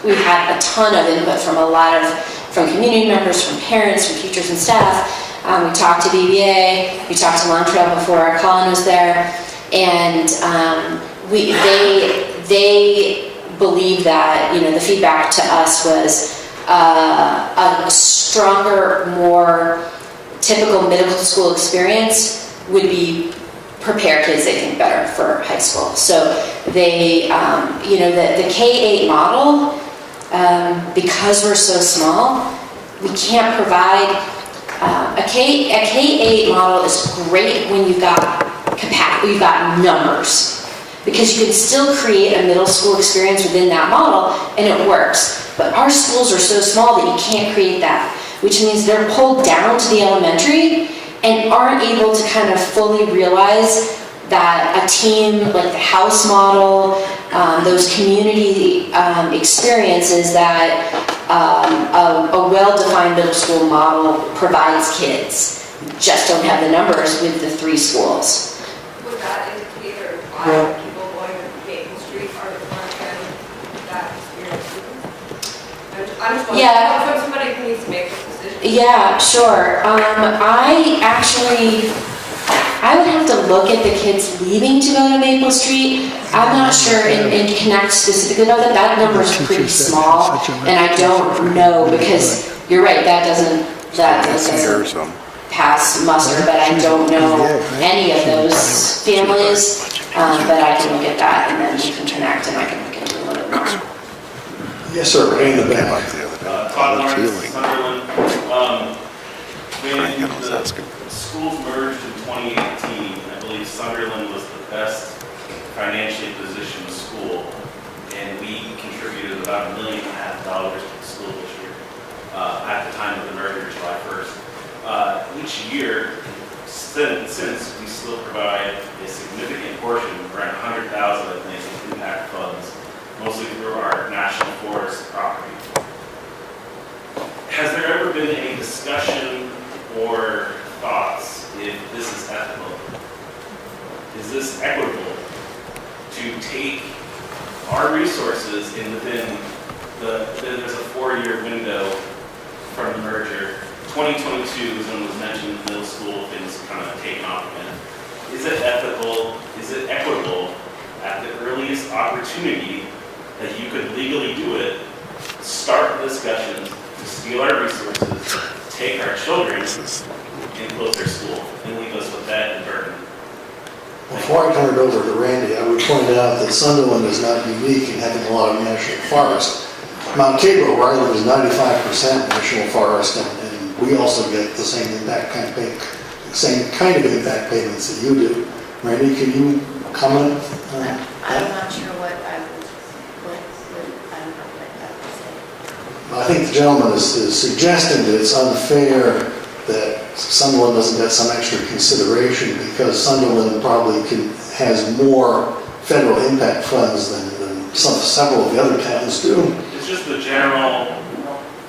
we had a ton of input from community members, from parents, from teachers and staff. We talked to BBA, we talked to Long Trail before Colin was there, and they believe that, the feedback to us was a stronger, more typical middle school experience would be prepare kids, they think, better for high school. So they, the K-8 model, because we're so small, we can't provide, a K-8 model is great when you've got capacity, you've got numbers, because you can still create a middle school experience within that model and it works. But our schools are so small that you can't create that, which means they're pulled down to the elementary and aren't able to kind of fully realize that a team like the house model, those community experiences that a well-defined middle school model provides kids. We just don't have the numbers with the 3 schools. Would that indicate or why people going to Maple Street are the ones getting that experience? I'm just wondering, from somebody who needs to make this decision. Yeah, sure. I would have to look at the kids leaving to go to Maple Street. I'm not sure in Connect specifically about that. That number is pretty small, and I don't know, because you're right, that doesn't pass muster, but I don't know any of those families. But I can look at that, and then we can connect, and I can look into it a little bit more. Yes, sir, right in the back. Todd Lawrence, Sunderland. When the schools merged in 2018, I believe Sunderland was the best financially positioned school, and we contributed about $1.5 million to the school district at the time of the merger, July 1st. Each year since, we still provide a significant portion, around $100,000, I think, in impact funds, mostly through our national forest property. Has there ever been any discussion or thoughts if this is ethical? Is this equitable to take our resources in within there's a 4-year window from the merger. 2022 is when it was mentioned middle school things kind of taken off again. Is it ethical, is it equitable at the earliest opportunity that you could legally do it, start the discussion to steal our resources, take our children, and close their school, and leave us with that and burden? Before I turn it over to Randy, I would point out that Sunderland is not unique in having a lot of national forest. Mount Tabor, where I live, is 95% national forest, and we also get the same kind of impact payments that you do. Randy, can you comment on that? I'm not sure what I would say. I think the gentleman is suggesting that it's unfair that Sunderland doesn't get some extra consideration because Sunderland probably has more federal impact funds than several of the other towns do. It's just the general,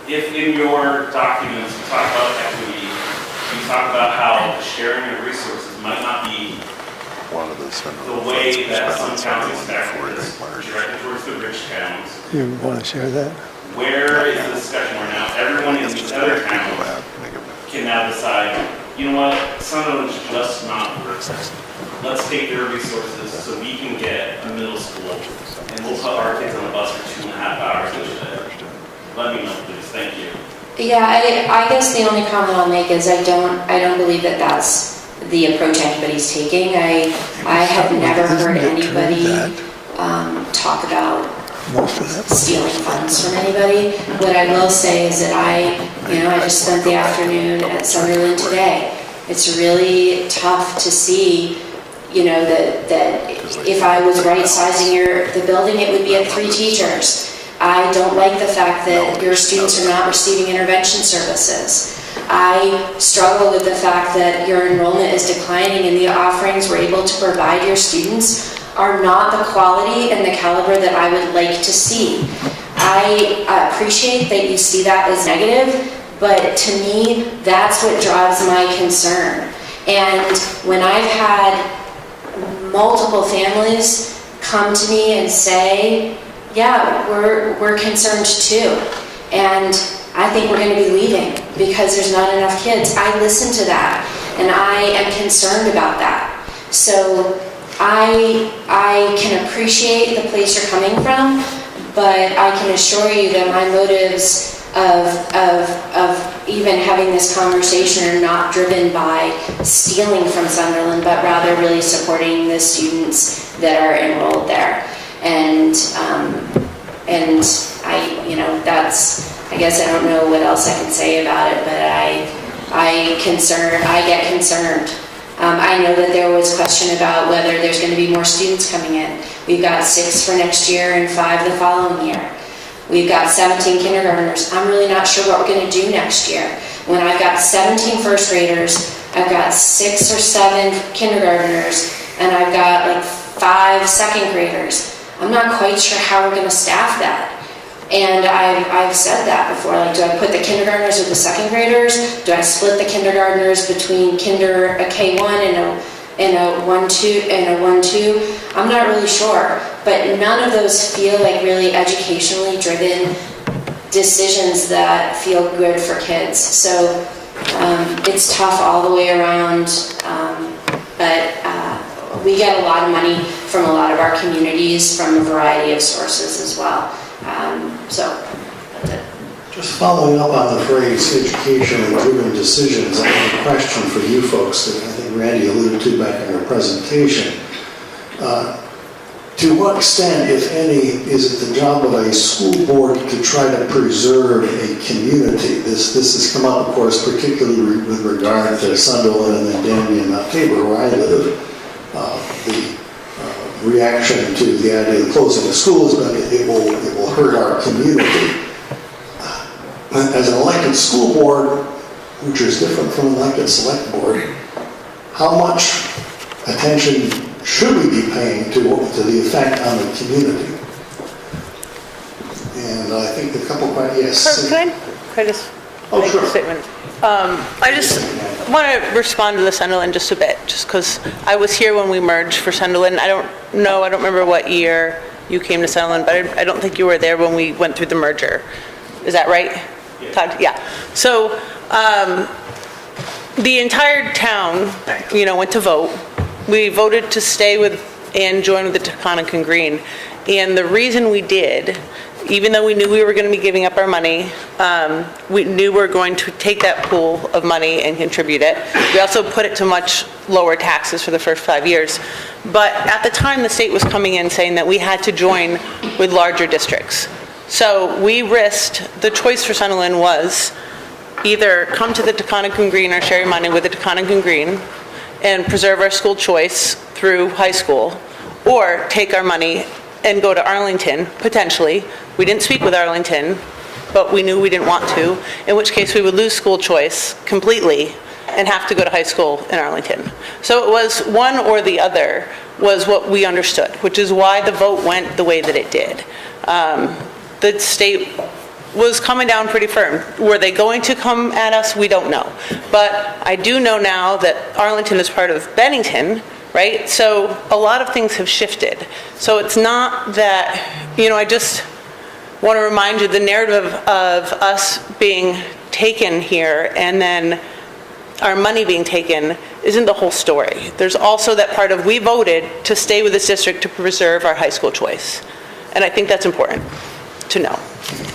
if in your documents you talk about equity, you talk about how sharing of resources might not be the way that some towns expect it is, directed towards the rich towns. You want to share that? Where is the discussion where now everyone in these other towns can now decide, you know what, Sunderland's just not worth it. Let's take their resources so we can get a middle school, and we'll put our kids on the bus for 2.5 hours each day. Let me know, please. Thank you. Yeah, I guess the only comment I'll make is I don't believe that that's the approach anybody's taking. I have never heard anybody talk about stealing funds from anybody. What I will say is that I just spent the afternoon at Sunderland today. It's really tough to see, that if I was right-sizing the building, it would be at 3 teachers. I don't like the fact that your students are not receiving intervention services. I struggle with the fact that your enrollment is declining and the offerings we're able to provide your students are not the quality and the caliber that I would like to see. I appreciate that you see that as negative, but to me, that's what drives my concern. And when I've had multiple families come to me and say, yeah, we're concerned too. And I think we're going to be leaving because there's not enough kids. I listen to that, and I am concerned about that. So I can appreciate the place you're coming from, but I can assure you that my motives of even having this conversation are not driven by stealing from Sunderland, but rather really supporting the students that are enrolled there. And I guess I don't know what else I can say about it, but I get concerned. I know that there was question about whether there's going to be more students coming in. We've got 6 for next year and 5 the following year. We've got 17 kindergartners. I'm really not sure what we're going to do next year. When I've got 17 first graders, I've got 6 or 7 kindergartners, and I've got like 5 second graders. I'm not quite sure how we're going to staff that. And I've said that before, like, do I put the kindergartners with the second graders? Do I split the kindergartners between a K1 and a 1-2 and a 1-2? I'm not really sure, but none of those feel like really educationally driven decisions that feel good for kids. So it's tough all the way around, but we get a lot of money from a lot of our communities from a variety of sources as well. So that's it. Just following up on the phrase educationally driven decisions, I have a question for you folks that I think Randy alluded to back in her presentation. To what extent, if any, is it the job of a school board to try to preserve a community? This has come up, of course, particularly with regard to Sunderland and then Danby and Mount Tabor, where I live. The reaction to the idea of closing the schools, but it will hurt our community. As an elected school board, which is different from an elected select board, how much attention should we be paying to the effect on the community? And I think the couple questions, yes. Can I just make a statement? I just want to respond to the Sunderland just a bit, just because I was here when we merged for Sunderland. I don't remember what year you came to Sunderland, but I don't think you were there when we went through the merger. Is that right? Yeah. Todd? Yeah. So the entire town, went to vote. We voted to stay with and join with the Taconic and Green. And the reason we did, even though we knew we were going to be giving up our money, we knew we were going to take that pool of money and contribute it. We also put it to much lower taxes for the first 5 years. But at the time, the state was coming in saying that we had to join with larger districts. So we risked, the choice for Sunderland was either come to the Taconic and Green or share your money with the Taconic and Green and preserve our school choice through high school, or take our money and go to Arlington, potentially. We didn't speak with Arlington, but we knew we didn't want to, in which case we would lose school choice completely and have to go to high school in Arlington. So it was one or the other was what we understood, which is why the vote went the way that it did. The state was coming down pretty firm. Were they going to come at us? We don't know. But I do know now that Arlington is part of Bennington, right? So a lot of things have shifted. So it's not that, I just want to remind you the narrative of us being taken here and then our money being taken isn't the whole story. There's also that part of we voted to stay with this district to preserve our high school choice. And I think that's important to know.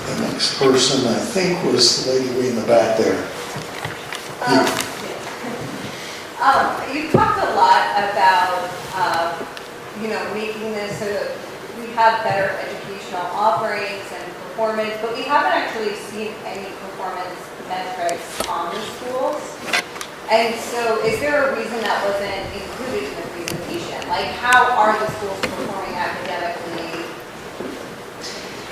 The next person, I think, was the lady way in the back there. You talked a lot about, making this so that we have better educational offerings and performance, but we haven't actually seen any performance metrics on the schools. And so is there a reason that wasn't included in the presentation? Like, how are the schools performing academically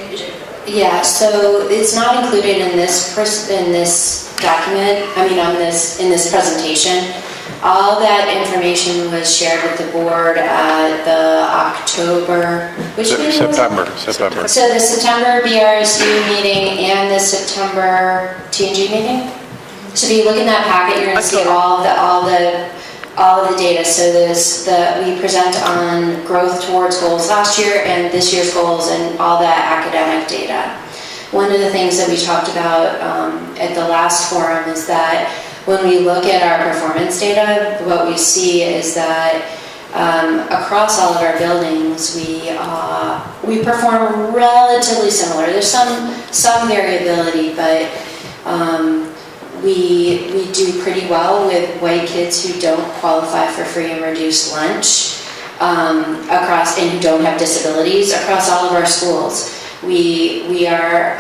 individually? Yeah, so it's not included in this document, in this presentation. All that information was shared with the board at the October, which meeting September. So the September BRSU meeting and the September TNG meeting. So if you look in that packet, you're going to see all all of the data. So we present on growth towards goals last year and this year's goals and all that academic data. One of the things that we talked about at the last forum is that when we look at our performance data, what we see is that across all of our buildings, we perform relatively similar. There's some variability, but we do pretty well with white kids who don't qualify for free and reduced lunch across, and who don't have disabilities across all of our schools. We have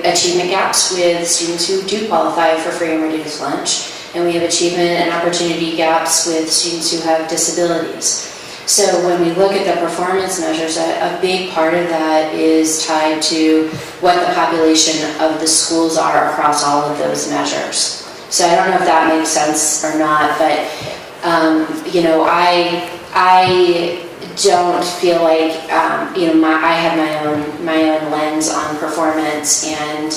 achievement gaps with students who do qualify for free and reduced lunch, and we have achievement and opportunity gaps with students who have disabilities. So when we look at the performance measures, a big part of that is tied to what the population of the schools are across all of those measures. So I don't know if that makes sense or not, but I don't feel like I have my own lens on performance, and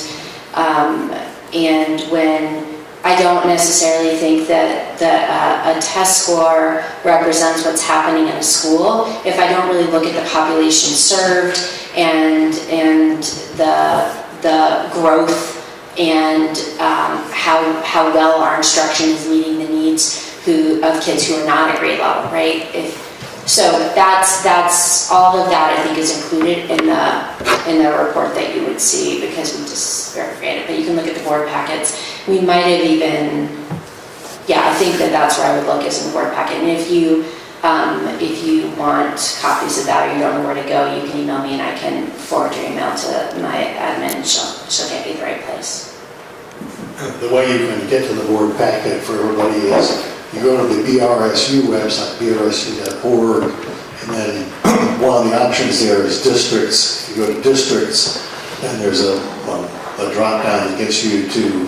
when I don't necessarily think that a test score represents what's happening in a school if I don't really look at the population served and the growth and how well our instruction is meeting the needs of kids who are not at grade level, right? So that's all of that I think is included in the report that you would see, because we just verified it. But you can look at the board packets. We might have even, I think that's where I would look, is in the board packet. And if you want copies of that or you don't know where to go, you can email me and I can forward your email to my admin, and she'll get you the right place. The way you can get to the board packet for everybody is you go to the BRSU website, brsu.org, and then one of the options there is districts. If you go to districts, then there's a drop down that gets you to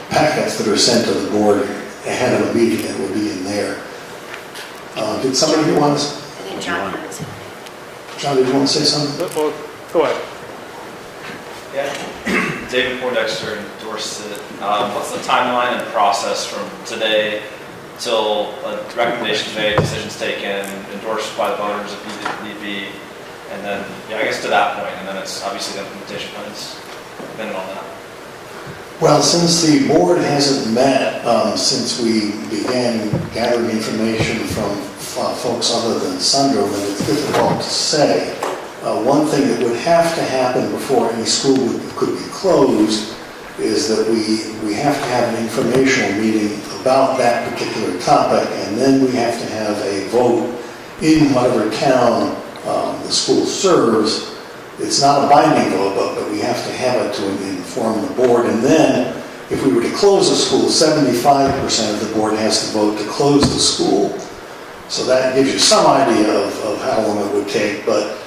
packets that are sent to the board ahead of a meeting that will be in there. Did somebody want to? I think John had something. John, did you want to say something? Well, go ahead. Yeah. David Poindexter in Dorset. What's the timeline and process from today till a recommendation made, decisions taken, endorsed by the voters if need be, and then, I guess to that point, and then it's obviously the implementation plans depending on that. Well, since the board hasn't met since we began gathering information from folks other than Sunderland, it's difficult to say. One thing that would have to happen before any school could be closed is that we have to have an informational meeting about that particular topic, and then we have to have a vote in whatever town the school serves. It's not a binding vote, but we have to have it to inform the board. And then, if we were to close the school, 75% of the board has to vote to close the school. So that gives you some idea of how long it would take, but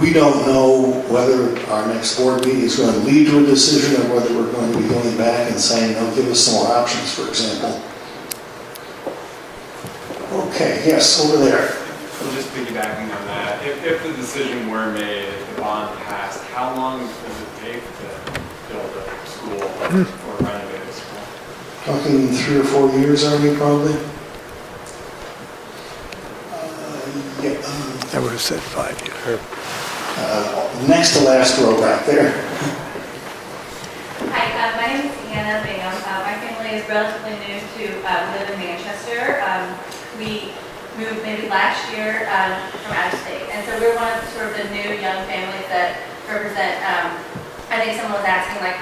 we don't know whether our next board meeting is going to lead to a decision or whether we're going to be going back and saying, no, give us some more options, for example. Okay, yes, over there. So just piggybacking on that, if the decision were made, if the bond passed, how long does it take to build a school or renovate a school? Talking 3 or 4 years, are we probably? I would have said 5 years. Next to last row back there. Hi, my name is Anna Bam. My family is relatively new to live in Manchester. We moved maybe last year from out of state, and so we're one of sort of the new young families that represent. I think someone was asking, like,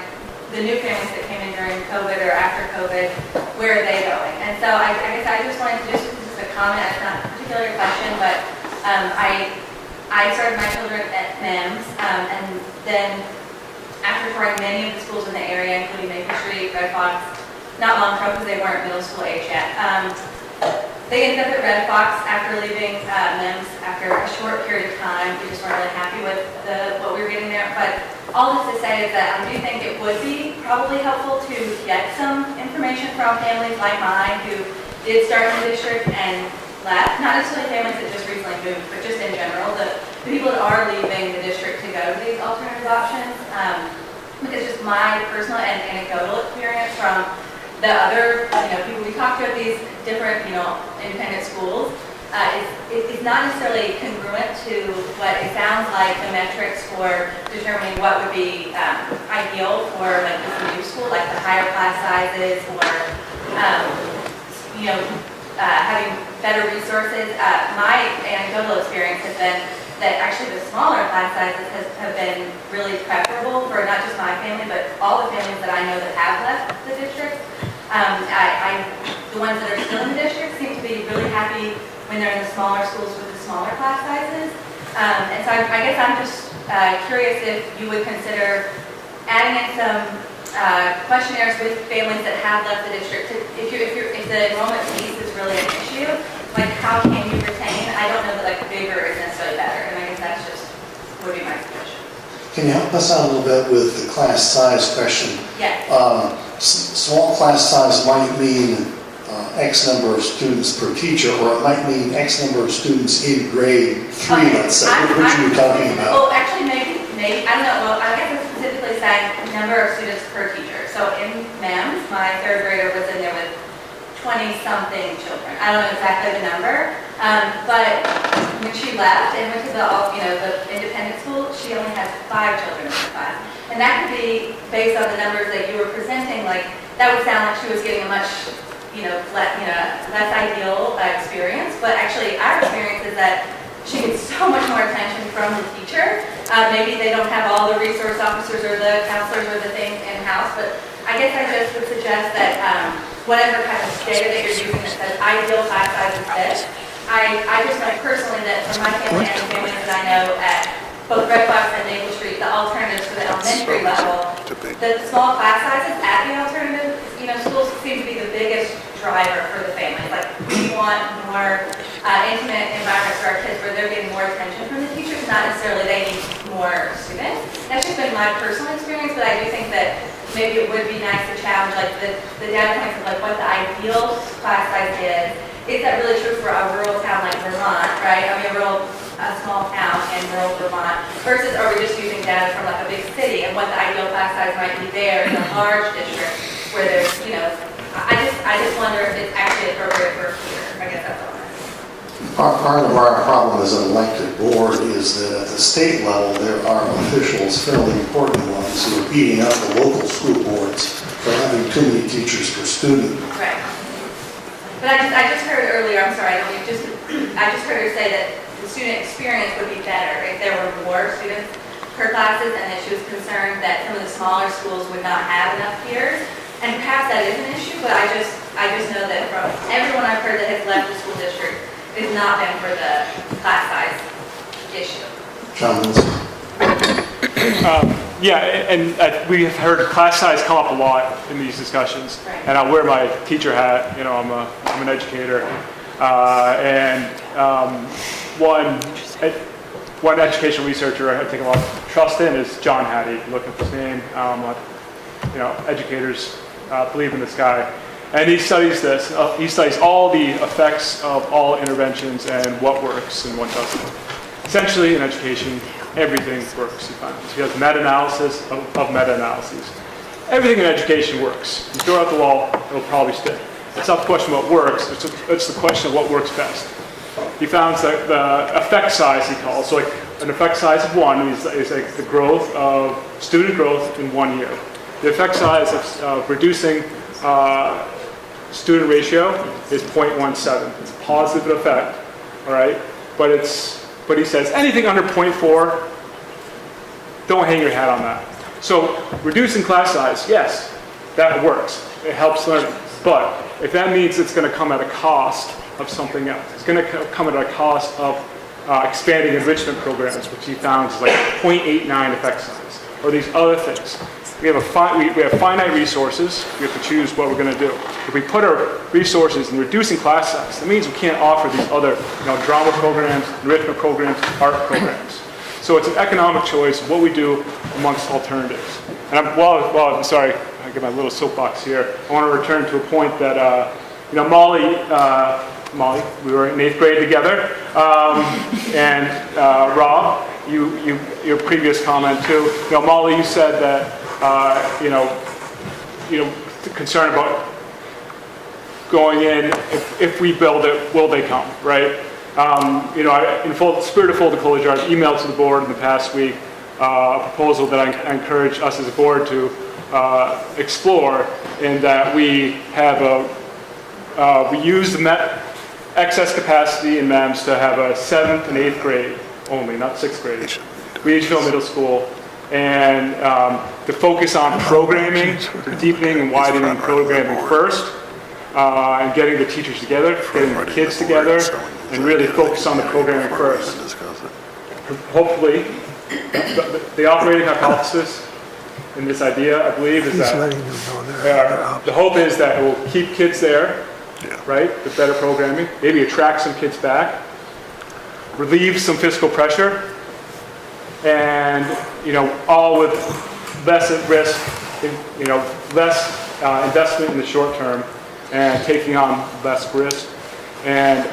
the new families that came in during COVID or after COVID, where are they going? And so I guess I just wanted to this is a comment. It's not particularly a question, but I started my children at MEMS, and then after touring many of the schools in the area, including Maple Street, Red Fox, not Long Trail because they weren't middle school age yet, they ended up at Red Fox after leaving MEMS after a short period of time. We just weren't really happy with what we were getting there. But all this to say is that I do think it would be probably helpful to get some information from families like mine who did start in the district and left, not necessarily families that just recently moved, but just in general, the people that are leaving the district to go to these alternative options. Because just my personal and anecdotal experience from the other, people we talk to at these different, independent schools, it's not necessarily congruent to what it sounds like the metrics for determining what would be ideal for like this new school, like the higher class sizes or, having better resources. My anecdotal experience has been that actually the smaller class sizes have been really preferable for not just my family, but all the families that I know that have left the district. The ones that are still in the district seem to be really happy when they're in the smaller schools with the smaller class sizes. And so I guess I'm just curious if you would consider adding in some questionnaires with families that have left the district. If the enrollment piece is really an issue, like how can you retain? I don't know that like bigger is necessarily better, and I guess that's just would be my suggestion. Can you help us out a little bit with the class size question? Yes. Small class size might mean X number of students per teacher, or it might mean X number of students in grade 3, let's say. Which are you talking about? Well, actually, maybe, I don't know, well, I guess I'm specifically saying number of students per teacher. So in MEMS, my third grader was in there with 20-something children. I don't know exactly the number, but when she left and went to the independent school, she only has 5 children in the class. And that could be based on the numbers that you were presenting, like, that would sound like she was getting a much less ideal experience, but actually our experience is that she gets so much more attention from the teacher. Maybe they don't have all the resource officers or the counselors or the things in-house, but I guess I just would suggest that whatever kind of data that you're using that says ideal class size is this, I just know personally that from my family and families that I know at both Red Fox and Maple Street, the alternatives for the elementary level, the small class sizes at the alternative schools seem to be the biggest driver for the families. Like, we want more intimate environments for our kids where they're getting more attention from the teachers, not necessarily they need more students. That's just been my personal experience, but I do think that maybe it would be nice to challenge like the data points of like what the ideal class size is. Is that really true for a rural town like Vermont, right? I mean, a small town in rural Vermont, versus are we just using data from like a big city and what the ideal class size might be there in a large district where there's, I just wonder if it's actually appropriate for here. I guess that's all. Part of our problem as an elected board is that at the state level, there are officials, fairly important ones, who are beating up the local school boards for having too many teachers per student. Right. But I just heard earlier, I'm sorry, I just heard her say that the student experience would be better if there were more students per classes, and that she was concerned that some of the smaller schools would not have enough peers. And perhaps that is an issue, but I just know that from everyone I've heard that has left the school district, it's not been for the class size issue. John? Yeah, and we have heard class size come up a lot in these discussions. Right. And I wear my teacher hat, I'm an educator. One educational researcher I take a lot of trust in is John Hattie. Look up his name. Educators believe in this guy. And he studies this. He studies all the effects of all interventions and what works and what doesn't. Essentially, in education, everything works, he finds. He has meta-analysis of meta-analyses. Everything in education works. You throw it out the wall, it'll probably stick. It's not the question of what works, it's the question of what works best. He found that the effect size, he calls, so like an effect size of 1 is like the growth of student growth in 1 year. The effect size of reducing student ratio is 0.17. It's a positive effect, all right? But he says anything under 0.4, don't hang your hat on that. So reducing class size, yes, that works. It helps learning. But if that means it's going to come at a cost of something else, it's going to come at a cost of expanding enrichment programs, which he found is like 0.89 effect size, or these other things. We have finite resources. We have to choose what we're going to do. If we put our resources in reducing class size, that means we can't offer these other, drama programs, enrichment programs, art programs. So it's an economic choice of what we do amongst alternatives. And I'm sorry, I get my little soapbox here. I want to return to a point that Molly, we were in 8th grade together, and Rob, your previous comment too. Molly, you said that concern about going in, if we build it, will they come, right? In full spirit of full disclosure, I've emailed to the board in the past week a proposal that I encourage us as a board to explore, in that we have we use the excess capacity in MEMS to have a 7th and 8th grade only, not 6th grade, regional middle school, and to focus on programming, deepening and widening programming first, and getting the teachers together, getting the kids together, and really focus on the programming first. Hopefully, the operating hypothesis in this idea, I believe, is that the hope is that it will keep kids there, right, with better programming, maybe attract some kids back, relieve some fiscal pressure, and all with less at risk, less investment in the short term, and taking on less risk. And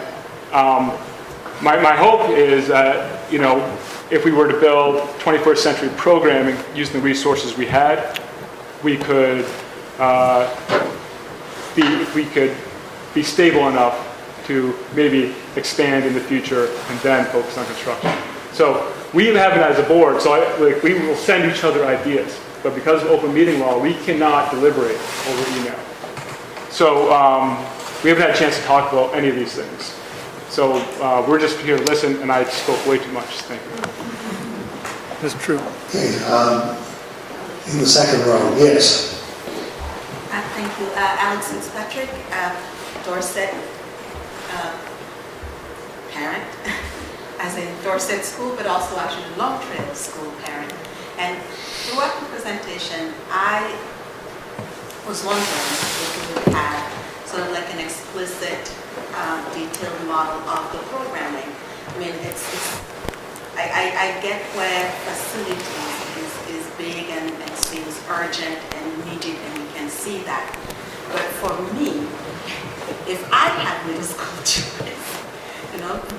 my hope is that if we were to build 21st century programming using the resources we had, we could be stable enough to maybe expand in the future and then focus on construction. So we have it as a board, so we will send each other ideas, but because of open meeting law, we cannot deliberate over email. So we haven't had a chance to talk about any of these things. So we're just here to listen, and I spoke way too much. Thank you. That's true. Okay, in the second row, yes. Thank you. Alex Fitzpatrick, Dorset parent, as a Dorset school, but also actually Long Trail school parent. And throughout the presentation, I was wondering if we had sort of like an explicit, detailed model of the programming. I mean, I get where facilities is big and seems urgent and needed, and you can see that. But for me, if I had middle school children,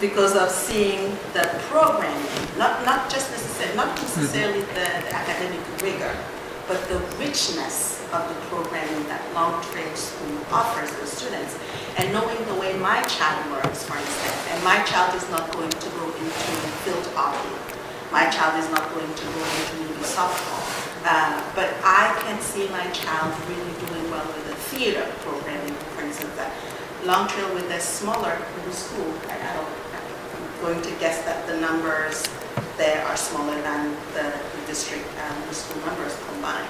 because of seeing the programming, not necessarily the academic rigor, but the richness of the programming that Long Trail School offers the students, and knowing the way my child works, for instance, and my child is not going to go into field hockey, my child is not going to go into maybe softball, but I can see my child really doing well with the theater programming, for instance. Long Trail with the smaller middle school, I'm going to guess that the numbers there are smaller than the district the school numbers combined.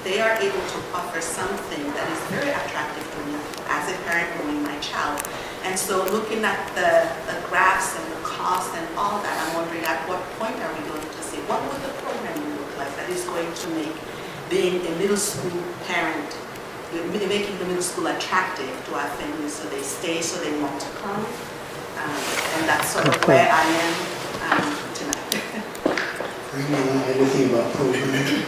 They are able to offer something that is very attractive to me as a parent knowing my child. And so looking at the graphs and the cost and all that, I'm wondering at what point are we going to see, what would the programming look like that is going to make being a middle school parent, making the middle school attractive to our families, so they stay, so they want to come. And that's sort of where I am tonight. Anything about programming?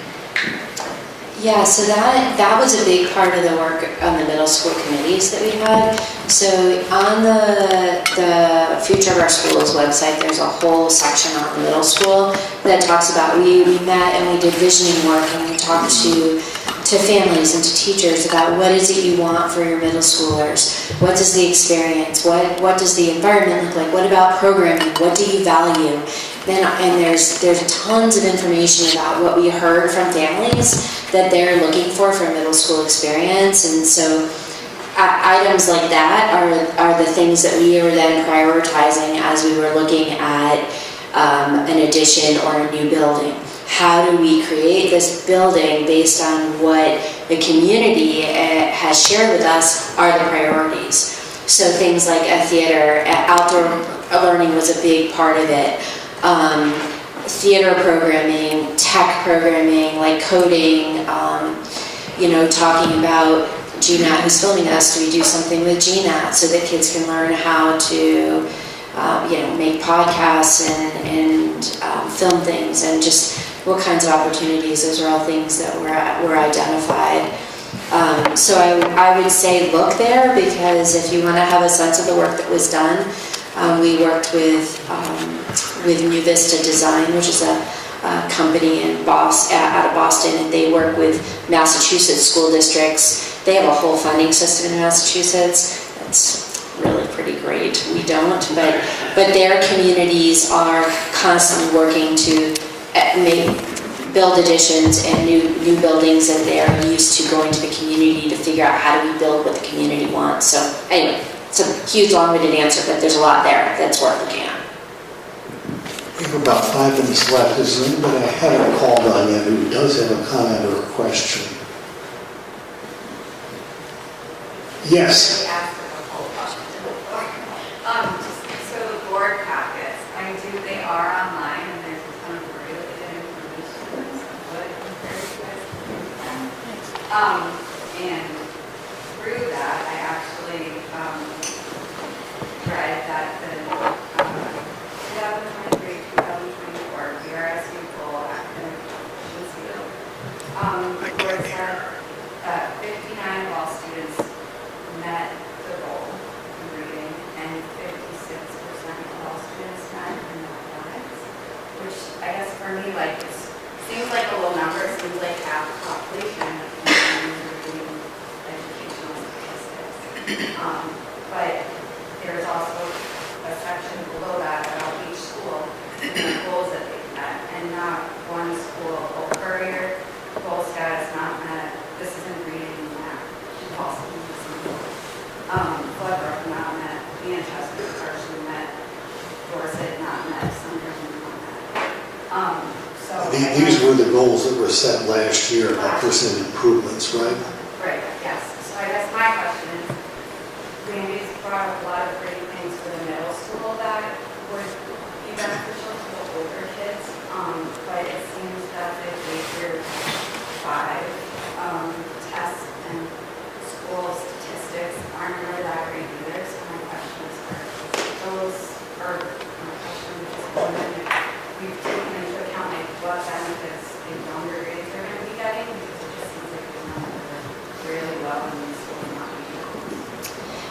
Yeah, so that was a big part of the work on the middle school committees that we had. So on the Future of Our Schools website, there's a whole section on the middle school that talks about, we met and we did visioning work, and we talked to families and to teachers about what is it you want for your middle schoolers, what does the experience, what does the environment look like, what about programming, what do you value? And there's tons of information about what we heard from families that they're looking for a middle school experience. And so items like that are the things that we were then prioritizing as we were looking at an addition or a new building. How do we create this building based on what the community has shared with us are the priorities? So things like a theater, outdoor learning was a big part of it. Theater programming, tech programming, like coding, talking about GNAT, who's filming us, do we do something with GNAT so that kids can learn how to, make podcasts and film things, and just what kinds of opportunities. Those are all things that were identified. So I would say look there, because if you want to have a sense of the work that was done, we worked with New Vista Design, which is a company out of Boston, and they work with Massachusetts school districts They have a whole funding system in Massachusetts. It's really pretty great. We don't, but their communities are constantly working to build additions and new buildings, and they're used to going to the community to figure out how do we build what the community wants. So anyway, it's a huge long-winded answer, but there's a lot there that's worth looking at. We have about 5 minutes left. Is there anybody I haven't called on yet who does have a comment or a question? Yes. So the board packets, they are online, and there's a ton of really good information. What I encourage you guys to read them. And through that, I actually read that the 2023-2024 BRSU goal academic efficiency report said that 59 of all students met the goal in reading, and 56% of all students met in mathematics, which I guess for me, like, it seems like a low number. It seems like half the population is reading educational statistics. But there's also a section below that about each school and the goals that they've met, and not one school, well, Courier, goal status not met. This isn't reading and math. Also, Glenbrook not met, Manchester partially met, Dorset not met, Sunderland not met. These were the goals that were set last year about percent improvements, right? Right, yes. So I guess my question is, Randy's brought up a lot of great things for the middle school that would be beneficial to the older kids, but it seems that the grade 5 tests and school statistics aren't really that great either. So my question is, my question is wondering if we've taken into account like what benefits the younger grades are going to be getting, because it just seems like the numbers are really low and these schools not being.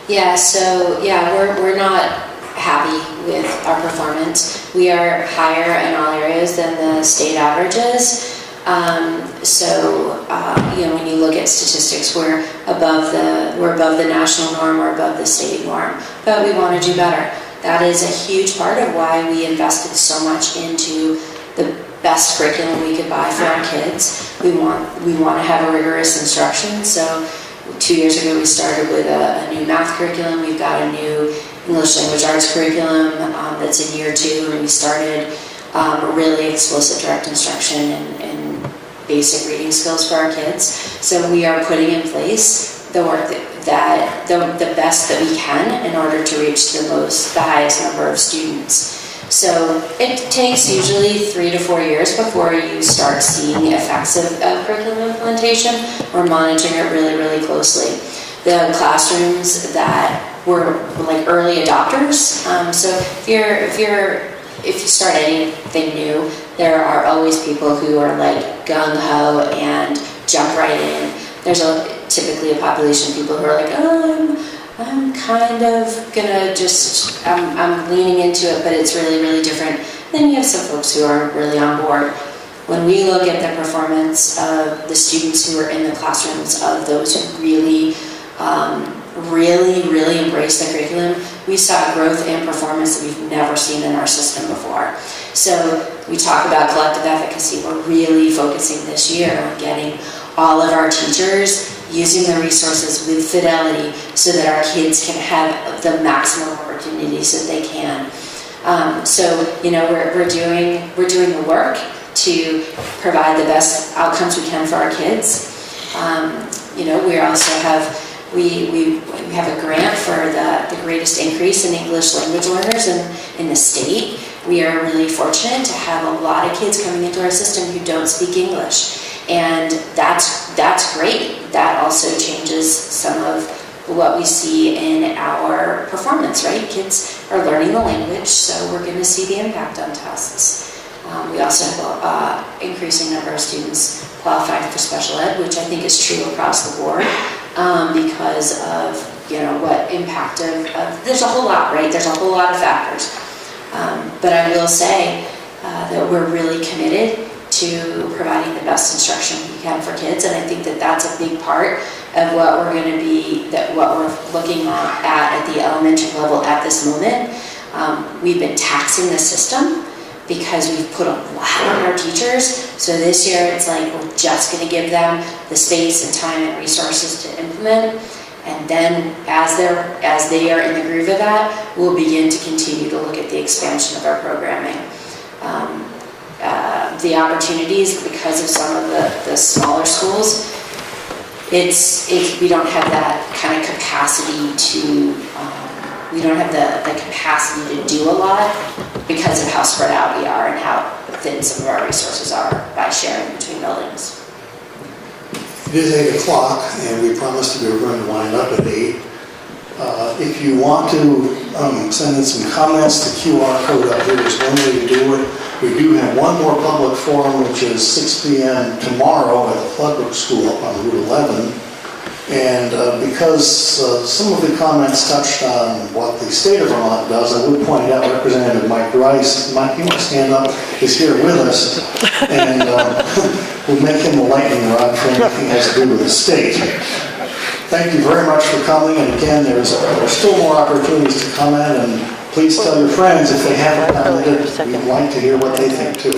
Yeah, so yeah, we're not happy with our performance. We are higher in all areas than the state averages. When you look at statistics, we're above the national norm, we're above the state norm, but we want to do better. That is a huge part of why we invested so much into the best curriculum we could buy for our kids. We want to have a rigorous instruction. So 2 years ago we started with a new math curriculum. We've got a new English language arts curriculum that's in year 2, and we started really explicit direct instruction and basic reading skills for our kids. So we are putting in place the work the best that we can in order to reach the highest number of students. So it takes usually 3 to 4 years before you start seeing effects of curriculum implementation. We're monitoring it really, really closely. The classrooms that were like early adopters. So if you start anything new, there are always people who are like gung-ho and jump right in. There's typically a population of people who are like, oh, I'm kind of gonna I'm leaning into it, but it's really, really different. Then you have some folks who aren't really on board. When we look at the performance of the students who are in the classrooms, of those who really embrace the curriculum, we saw growth and performance that we've never seen in our system before. So we talk about collective efficacy. We're really focusing this year on getting all of our teachers using the resources with fidelity so that our kids can have the maximum opportunities that they can. We're doing the work to provide the best outcomes we can for our kids. We also have we have a grant for the greatest increase in English language learners in the state. We are really fortunate to have a lot of kids coming into our system who don't speak English. And that's great. That also changes some of what we see in our performance, right? Kids are learning the language, so we're going to see the impact on tests. We also have an increasing number of students qualifying for special ed, which I think is true across the board because of what impact of there's a whole lot, right? There's a whole lot of factors. But I will say that we're really committed to providing the best instruction we can for kids, and I think that that's a big part of what we're going to be, what we're looking at the elementary level at this moment. We've been taxing the system because we've put a lot on our teachers. So this year, it's like we're just going to give them the space and time and resources to implement. And then as they are in the groove of that, we'll begin to continue to look at the expansion of our programming. The opportunities, because of some of the smaller schools, we don't have that kind of capacity to, we don't have the capacity to do a lot because of how spread out we are and how thin some of our resources are by sharing between buildings. It is 8 o'clock, and we promised we were going to wind up at 8. If you want to send in some comments, the QR code up here is one way to do it. We do have one more public forum, which is 6 p.m. tomorrow at the Floodbrook School up on Route 11. And because some of the comments touched on what the state of Vermont does, I would point out Representative Mike Rice, Mike, you want to stand up, is here with us, and we'll make him a lightning rod for anything that has to do with the state. Thank you very much for coming, and again, there's still more opportunities to comment, and please tell your friends if they haven't commented. We'd like to hear what they think too.